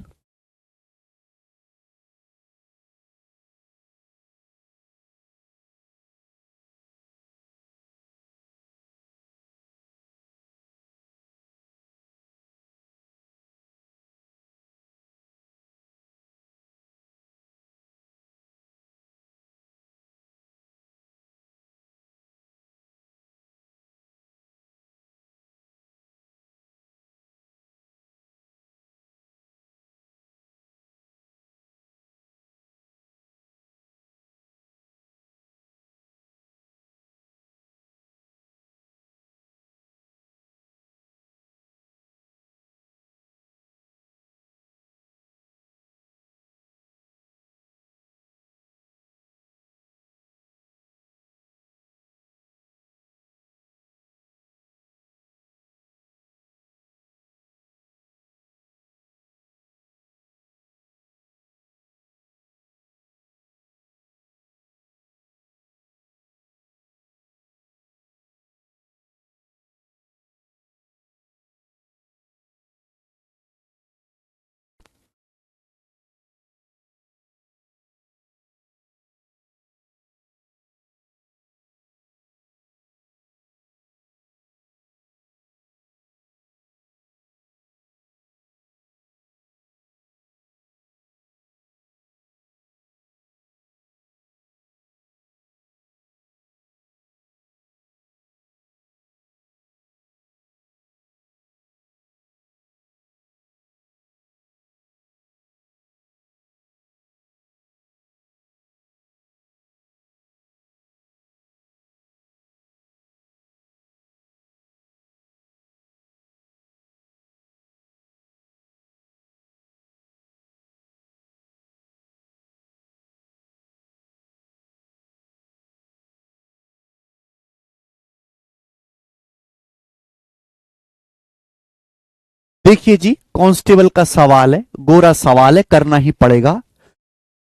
Speaker 1: देखिए जी, कांस्टेबल का सवाल है, गोरा सवाल है, करना ही पड़ेगा।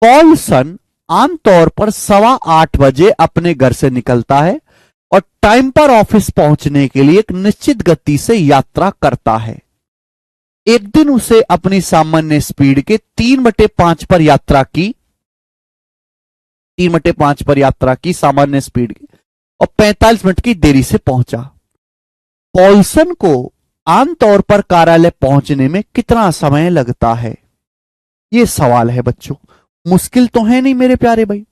Speaker 1: पॉलसन आमतौर पर 8:15 अपने घर से निकलता है और टाइम पर ऑफिस पहुंचने के लिए एक निश्चित गति से यात्रा करता है। एक दिन उसे अपनी सामान्य स्पीड के 3/5 पर यात्रा की, 3/5 पर यात्रा की सामान्य स्पीड की, और 45 मिनट की देरी से पहुंचा। पॉलसन को आमतौर पर कार्यालय पहुंचने में कितना समय लगता है? यह सवाल है बच्चों, मुश्किल तो है नहीं मेरे प्यारे भाई।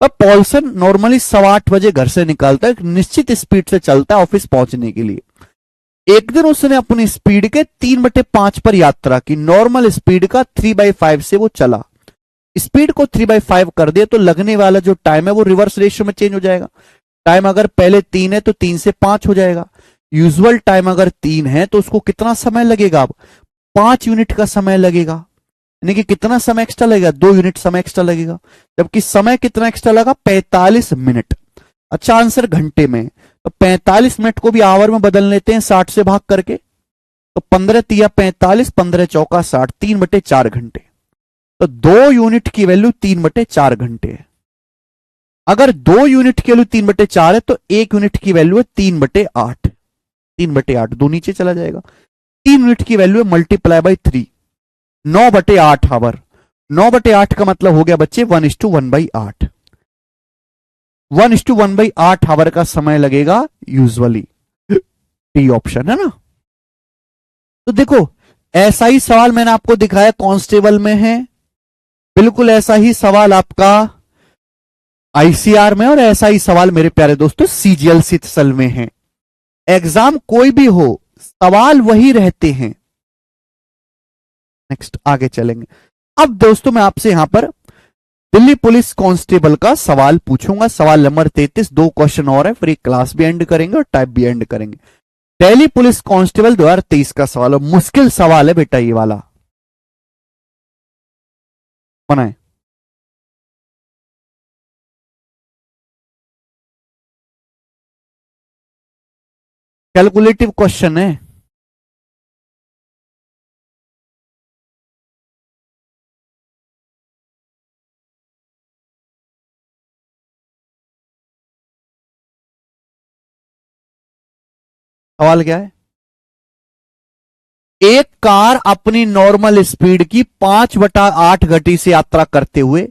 Speaker 1: अब पॉलसन नॉर्मली 8:15 घर से निकलता है, एक निश्चित स्पीड से चलता है ऑफिस पहुंचने के लिए। एक दिन उसने अपनी स्पीड के 3/5 पर यात्रा की, नॉर्मल स्पीड का 3/5 से वो चला। स्पीड को 3/5 कर दिया तो लगने वाला जो टाइम है वो रिवर्स रेशियो में चेंज हो जाएगा। टाइम अगर पहले 3 है तो 3 से 5 हो जाएगा। यूजुअल टाइम अगर 3 है तो उसको कितना समय लगेगा? अब 5 यूनिट का समय लगेगा, यानी कि कितना समय एक्स्ट्रा लगेगा? 2 यूनिट समय एक्स्ट्रा लगेगा। जबकि समय कितना एक्स्ट्रा लगा? 45 मिनट। अच्छा, आंसर घंटे में, तो 45 मिनट को भी आवर में बदल लेते हैं 60 से भाग करके, तो 15 तिया 45, 15 चौका 60, 3/4 घंटे। तो 2 यूनिट की वैल्यू 3/4 घंटे है। अगर 2 यूनिट की वैल्यू 3/4 है तो 1 यूनिट की वैल्यू है 3/8। 3/8 दो नीचे चला जाएगा। 3 यूनिट की वैल्यू है मल्टीप्लाई बाई 3, 9/8 आवर। 9/8 का मतलब हो गया बच्चे 1:1/8। 1:1/8 आवर का समय लगेगा यूजुअली। डी ऑप्शन है ना। तो देखो, ऐसा ही सवाल मैंने आपको दिखाया कांस्टेबल में है, बिल्कुल ऐसा ही सवाल आपका आईसीआर में, और ऐसा ही सवाल मेरे प्यारे दोस्तों सीजीएल सितसल में है। एग्जाम कोई भी हो, सवाल वही रहते हैं। नेक्स्ट आगे चलेंगे। अब दोस्तों मैं आपसे यहां पर दिल्ली पुलिस कांस्टेबल का सवाल पूछूंगा, सवाल नंबर 33। 2 क्वेश्चन और है, फिर एक क्लास भी एंड करेंगे और टाइप भी एंड करेंगे। दिल्ली पुलिस कांस्टेबल 2023 का सवाल है, मुश्किल सवाल है बेटा ये वाला, बनाए। कैलकुलेटिव क्वेश्चन है। सवाल क्या है? एक कार अपनी नॉर्मल स्पीड की 5/8 गति से यात्रा करते हुए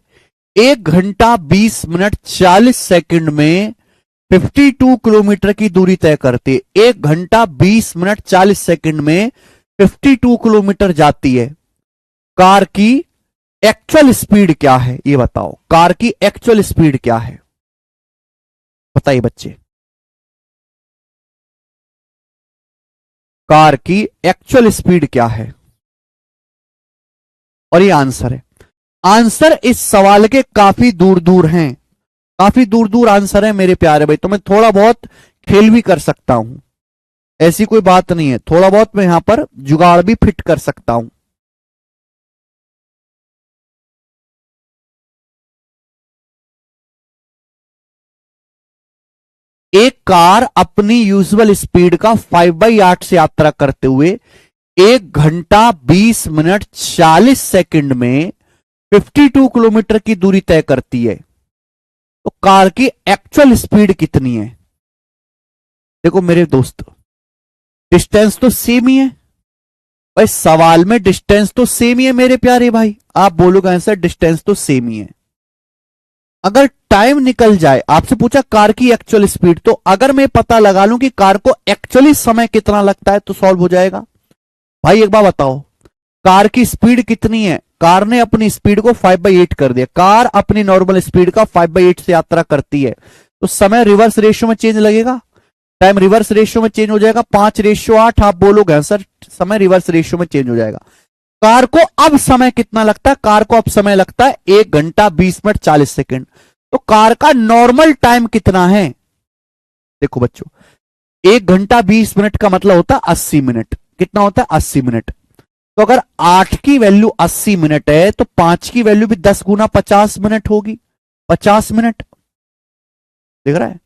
Speaker 1: 1 घंटा 20 मिनट 40 सेकंड में 52 किलोमीटर की दूरी तय करती है। 1 घंटा 20 मिनट 40 सेकंड में 52 किलोमीटर जाती है। कार की एक्चुअल स्पीड क्या है ये बताओ, कार की एक्चुअल स्पीड क्या है बताइए बच्चे। कार की एक्चुअल स्पीड क्या है? और ये आंसर है। आंसर इस सवाल के काफी दूर दूर हैं, काफी दूर दूर आंसर है मेरे प्यारे भाई। तो मैं थोड़ा बहुत खेल भी कर सकता हूं, ऐसी कोई बात नहीं है, थोड़ा बहुत मैं यहां पर जुगाड़ भी फिट कर सकता हूं। एक कार अपनी यूजुअल स्पीड का 5/8 से यात्रा करते हुए 1 घंटा 20 मिनट 40 सेकंड में 52 किलोमीटर की दूरी तय करती है। तो कार की एक्चुअल स्पीड कितनी है? देखो मेरे दोस्त, डिस्टेंस तो सेम ही है भाई, सवाल में डिस्टेंस तो सेम ही है मेरे प्यारे भाई। आप बोलोगे आंसर डिस्टेंस तो सेम ही है। अगर टाइम निकल जाए, आपसे पूछा कार की एक्चुअल स्पीड, तो अगर मैं पता लगा लूं कि कार को एक्चुअली समय कितना लगता है तो सॉल्व हो जाएगा। भाई एक बार बताओ, कार की स्पीड कितनी है? कार ने अपनी स्पीड को 5/8 कर दिया। कार अपनी नॉर्मल स्पीड का 5/8 से यात्रा करती है, तो समय रिवर्स रेशियो में चेंज लगेगा, टाइम रिवर्स रेशियो में चेंज हो जाएगा। 5:8 आप बोलोगे आंसर, समय रिवर्स रेशियो में चेंज हो जाएगा। कार को अब समय कितना लगता है? कार को अब समय लगता है 1 घंटा 20 मिनट 40 सेकंड। तो कार का नॉर्मल टाइम कितना है? देखो बच्चों, 1 घंटा 20 मिनट का मतलब होता है 80 मिनट। कितना होता है? 80 मिनट। तो अगर 8 की वैल्यू 80 मिनट है तो 5 की वैल्यू भी 10 गुना 50 मिनट होगी, 50 मिनट। देख रहा है?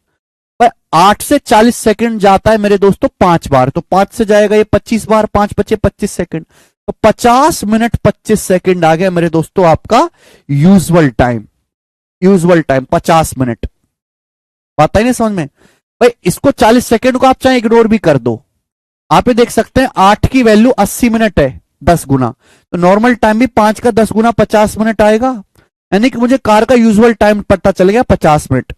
Speaker 1: पर 8 से 40 सेकंड जाता है मेरे दोस्तों 5 बार, तो 5 से जाएगा ये 25 बार, 5 बचे 25 सेकंड, तो 50 मिनट 25 सेकंड आ गया मेरे दोस्तों आपका usual time. Usual time 50 minute. बात आई नहीं समझ में? भाई इसको 40 सेकंड को आप चाहे इग्नोर भी कर दो, आप ये देख सकते हैं 8 की वैल्यू 80 मिनट है 10 गुना, तो नॉर्मल टाइम भी 5 का 10 गुना 50 मिनट आएगा। यानी कि मुझे कार का यूजुअल टाइम पता चल गया 50 मिनट।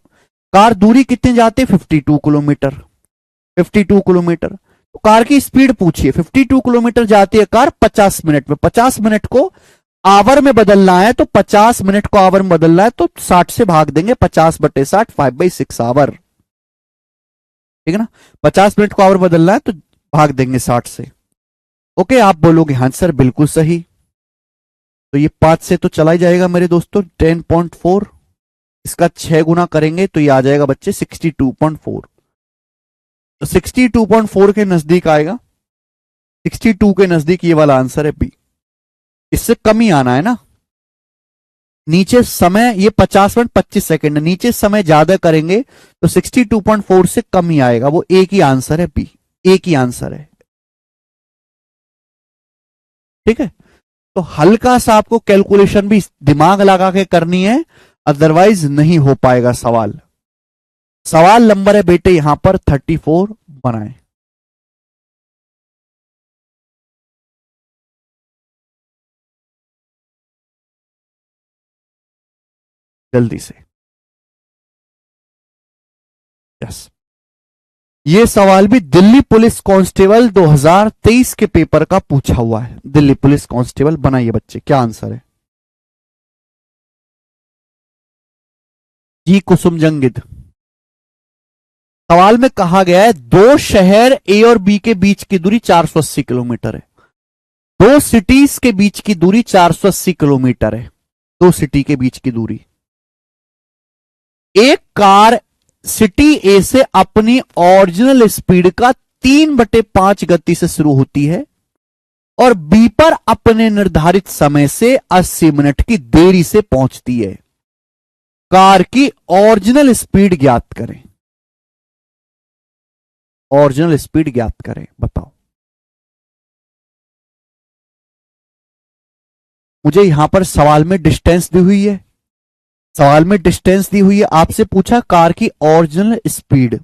Speaker 1: कार दूरी कितनी जाती है? 52 किलोमीटर। 52 किलोमीटर। तो कार की स्पीड पूछिए, 52 किलोमीटर जाती है कार 50 मिनट में। 50 मिनट को आवर में बदलना है, तो 50 मिनट को आवर में बदलना है तो 60 से भाग देंगे, 50/60 5/6 आवर। ठीक है ना? 50 मिनट को आवर बदलना है तो भाग देंगे 60 से। ओके, आप बोलोगे हाँ सर बिल्कुल सही। तो ये 5 से तो चला ही जाएगा मेरे दोस्तों 10.4, इसका 6 गुना करेंगे तो ये आ जाएगा बच्चे 62.4। तो 62.4 के नजदीक आएगा, 62 के नजदीक ये वाला आंसर है बी। इससे कम ही आना है ना, नीचे समय ये 50 मिनट 25 सेकंड, नीचे समय ज्यादा करेंगे तो 62.4 से कम ही आएगा, वो एक ही आंसर है बी, एक ही आंसर है। ठीक है? तो हल्का सा आपको कैलकुलेशन भी दिमाग लगा के करनी है, अदरवाइज नहीं हो पाएगा सवाल। सवाल नंबर है बेटे यहां पर 34, बनाए। जल्दी से, यस। ये सवाल भी दिल्ली पुलिस कांस्टेबल 2023 के पेपर का पूछा हुआ है। दिल्ली पुलिस कांस्टेबल, बनाइए बच्चे, क्या आंसर है? जी कुसुम जंगिद। सवाल में कहा गया है दो शहर ए और बी के बीच की दूरी 480 किलोमीटर है। दो सिटीज के बीच की दूरी 480 किलोमीटर है। दो सिटी के बीच की दूरी। एक कार सिटी ए से अपनी ओरिजिनल स्पीड का 3/5 गति से शुरू होती है और बी पर अपने निर्धारित समय से 80 मिनट की देरी से पहुंचती है। कार की ओरिजिनल स्पीड ज्ञात करें। ओरिजिनल स्पीड ज्ञात करें, बताओ। मुझे यहां पर सवाल में डिस्टेंस दी हुई है, सवाल में डिस्टेंस दी हुई है। आपसे पूछा कार की ओरिजिनल स्पीड।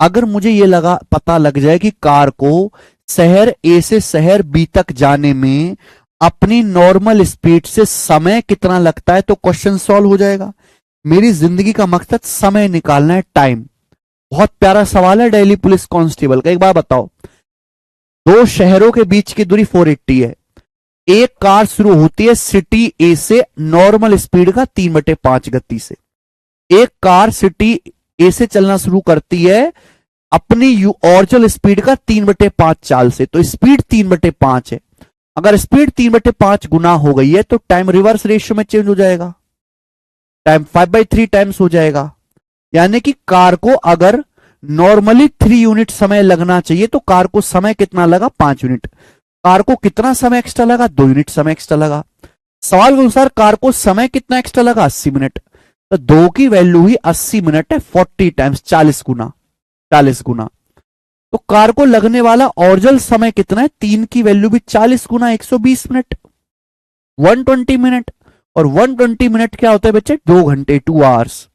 Speaker 1: अगर मुझे यह पता लग जाए कि कार को शहर ए से शहर बी तक जाने में अपनी नॉर्मल स्पीड से समय कितना लगता है, तो क्वेश्चन सॉल्व हो जाएगा। मेरी जिंदगी का मकसद समय निकालना है, टाइम। बहुत प्यारा सवाल है दिल्ली पुलिस कांस्टेबल का। एक बार बताओ, दो शहरों के बीच की दूरी 480 है। एक कार शुरू होती है सिटी ए से नॉर्मल स्पीड का 3/5 गति से। एक कार सिटी ए से चलना शुरू करती है अपनी ओरिजिनल स्पीड का 3/5 चाल से। तो स्पीड 3/5 है। अगर स्पीड 3/5 गुना हो गई है तो टाइम रिवर्स रेशियो में चेंज हो जाएगा, टाइम 5/3 टाइम्स हो जाएगा। यानी कि कार को अगर नॉर्मली 3 यूनिट समय लगना चाहिए तो कार को समय कितना लगा, 5 यूनिट। कार को कितना समय एक्स्ट्रा लगा, 2 यूनिट समय एक्स्ट्रा लगा। सवाल के अनुसार कार को समय कितना एक्स्ट्रा लगा, 80 मिनट। तो 2 की वैल्यू ही 80 मिनट है, 40 टाइम्स, 40 गुना। तो कार को लगने वाला ओरिजिनल समय कितना है, 3 की वैल्यू भी 40 गुना 120 मिनट, 120 मिनट। और 120 मिनट क्या होता है बच्चे, 2 घंटे, 2 आवर्स।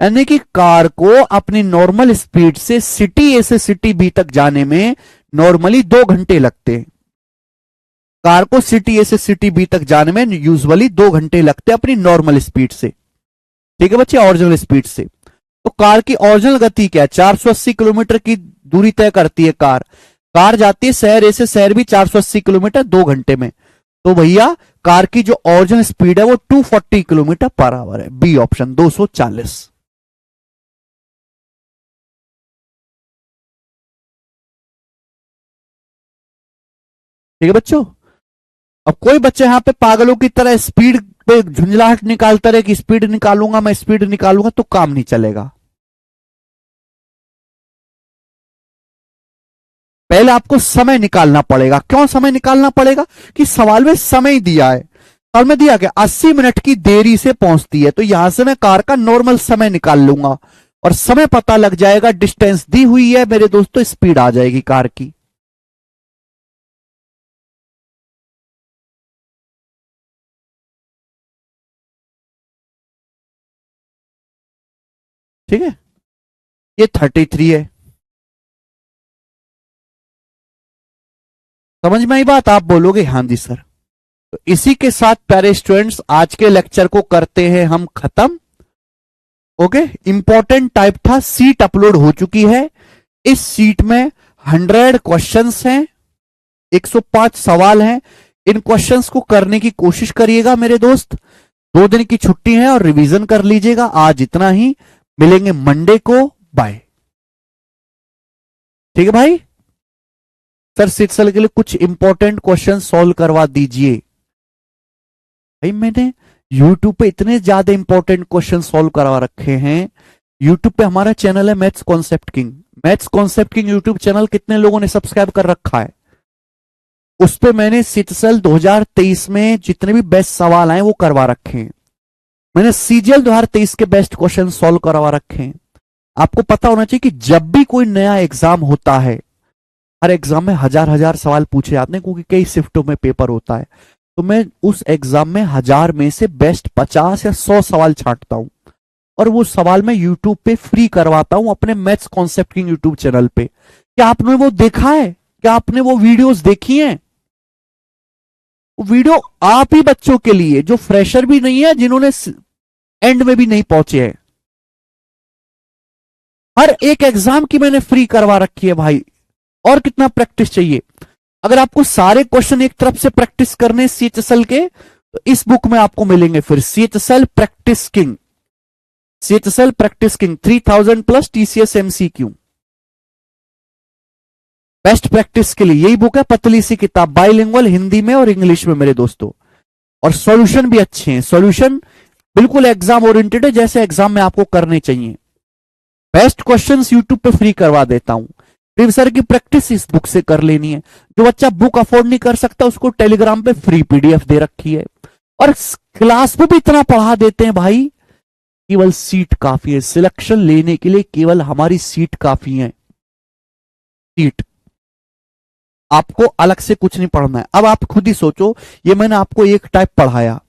Speaker 1: यानी कि कार को अपनी नॉर्मल स्पीड से सिटी ए से सिटी बी तक जाने में नॉर्मली 2 घंटे लगते हैं। कार को सिटी ए से सिटी बी तक जाने में यूजुअली 2 घंटे लगते हैं अपनी नॉर्मल स्पीड से। ठीक है बच्चे, ओरिजिनल स्पीड से। तो कार की ओरिजिनल गति क्या है, 480 किलोमीटर की दूरी तय करती है कार। कार जाती है शहर ए से शहर भी 480 किलोमीटर 2 घंटे में। तो भैया कार की जो ओरिजिनल स्पीड है वो 240 किलोमीटर पर आवर है। B option 240। ठीक है बच्चों। अब कोई बच्चे यहां पे पागलों की तरह स्पीड पे झुंझलाहट निकालता रहे कि स्पीड निकालूंगा मैं, स्पीड निकालूंगा, तो काम नहीं चलेगा। पहले आपको समय निकालना पड़ेगा। क्यों समय निकालना पड़ेगा, कि सवाल में समय दिया है। सवाल में दिया कि 80 मिनट की देरी से पहुंचती है, तो यहां से मैं कार का नॉर्मल समय निकाल लूंगा और समय पता लग जाएगा। डिस्टेंस दी हुई है मेरे दोस्तों, स्पीड आ जाएगी कार की। ठीक है, ये 33 है। समझ में आई बात, आप बोलोगे हाँ जी सर। तो इसी के साथ प्यारे स्टूडेंट्स आज के लेक्चर को करते हैं हम खत्म। ओके, इंपॉर्टेंट टाइप था, सीट अपलोड हो चुकी है। इस सीट में 100 क्वेश्चंस हैं, 105 सवाल हैं। इन क्वेश्चंस को करने की कोशिश करिएगा मेरे दोस्त। 2 दिन की छुट्टी है और रिवीजन कर लीजिएगा। आज इतना ही, मिलेंगे मंडे को। बाय। ठीक है भाई। सर सिक्सल के लिए कुछ इंपॉर्टेंट क्वेश्चन सॉल्व करवा दीजिए। भाई मैंने YouTube पे इतने ज्यादा इंपॉर्टेंट क्वेश्चन सॉल्व करवा रखे हैं। YouTube पे हमारा चैनल है maths concept king. Maths concept king YouTube channel कितने लोगों ने सब्सक्राइब कर रखा है? उस पे मैंने सिक्सल 2023 में जितने भी बेस्ट सवाल आए वो करवा रखे हैं। मैंने सीजीएल 2023 के बेस्ट क्वेश्चन सॉल्व करवा रखे हैं। आपको पता होना चाहिए कि जब भी कोई नया एग्जाम होता है, हर एग्जाम में हजार सवाल पूछे जाते हैं, क्योंकि कई शिफ्टों में पेपर होता है। तो मैं उस एग्जाम में 1000 में से बेस्ट 50 या 100 सवाल छांटता हूं और वो सवाल मैं यूट्यूब पे फ्री करवाता हूं अपने maths concept king YouTube channel पे। क्या आपने वो देखा है? क्या आपने वो वीडियोस देखी हैं? वो वीडियो आप ही बच्चों के लिए जो फ्रेशर भी नहीं है, जिन्होंने एंड में भी नहीं पहुंचे हैं। हर एक एग्जाम की मैंने फ्री करवा रखी है भाई। और कितना प्रैक्टिस चाहिए? अगर आपको सारे क्वेश्चन एक तरफ से प्रैक्टिस करने सीएचएसएल के, तो इस बुक में आपको मिलेंगे फिर CHSL practice king. CHSL practice king 3000 plus TCS MCQ. Best practice के लिए यही बुक है, पतली सी किताब, बाइलिंगुअल हिंदी में और इंग्लिश में मेरे दोस्तों। और सॉल्यूशन भी अच्छे हैं, सॉल्यूशन बिल्कुल एग्जाम ओरिएंटेड है जैसे एग्जाम में आपको करने चाहिए। बेस्ट क्वेश्चंस यूट्यूब पे फ्री करवा देता हूं। प्रीवियस ईयर की प्रैक्टिस इस बुक से कर लेनी है। जो बच्चा बुक अफोर्ड नहीं कर सकता उसको टेलीग्राम पे फ्री पीडीएफ दे रखी है, और क्लास में भी इतना पढ़ा देते हैं भाई, केवल सीट काफी है सिलेक्शन लेने के लिए, केवल हमारी सीट काफी है। सीट, आपको अलग से कुछ नहीं पढ़ना है। अब आप खुद ही सोचो, ये मैंने आपको एक टाइप पढ़ाया,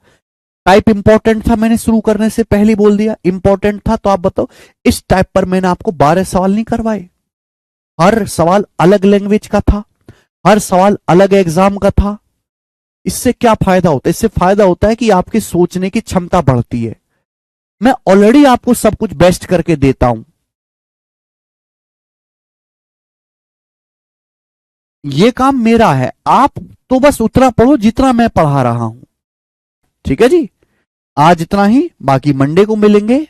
Speaker 1: टाइप इंपॉर्टेंट था, मैंने शुरू करने से पहले ही बोल दिया इंपॉर्टेंट था, तो आप बताओ इस टाइप पर मैंने आपको 12 सवाल नहीं करवाए? हर सवाल अलग लैंग्वेज का था, हर सवाल अलग एग्जाम का था। इससे क्या फायदा होता है? इससे फायदा होता है कि आपकी सोचने की क्षमता बढ़ती है। मैं ऑलरेडी आपको सब कुछ बेस्ट करके देता हूं। ये काम मेरा है, आप तो बस उतना पढ़ो जितना मैं पढ़ा रहा हूं। ठीक है जी, आज इतना ही, बाकी मंडे को मिलेंगे।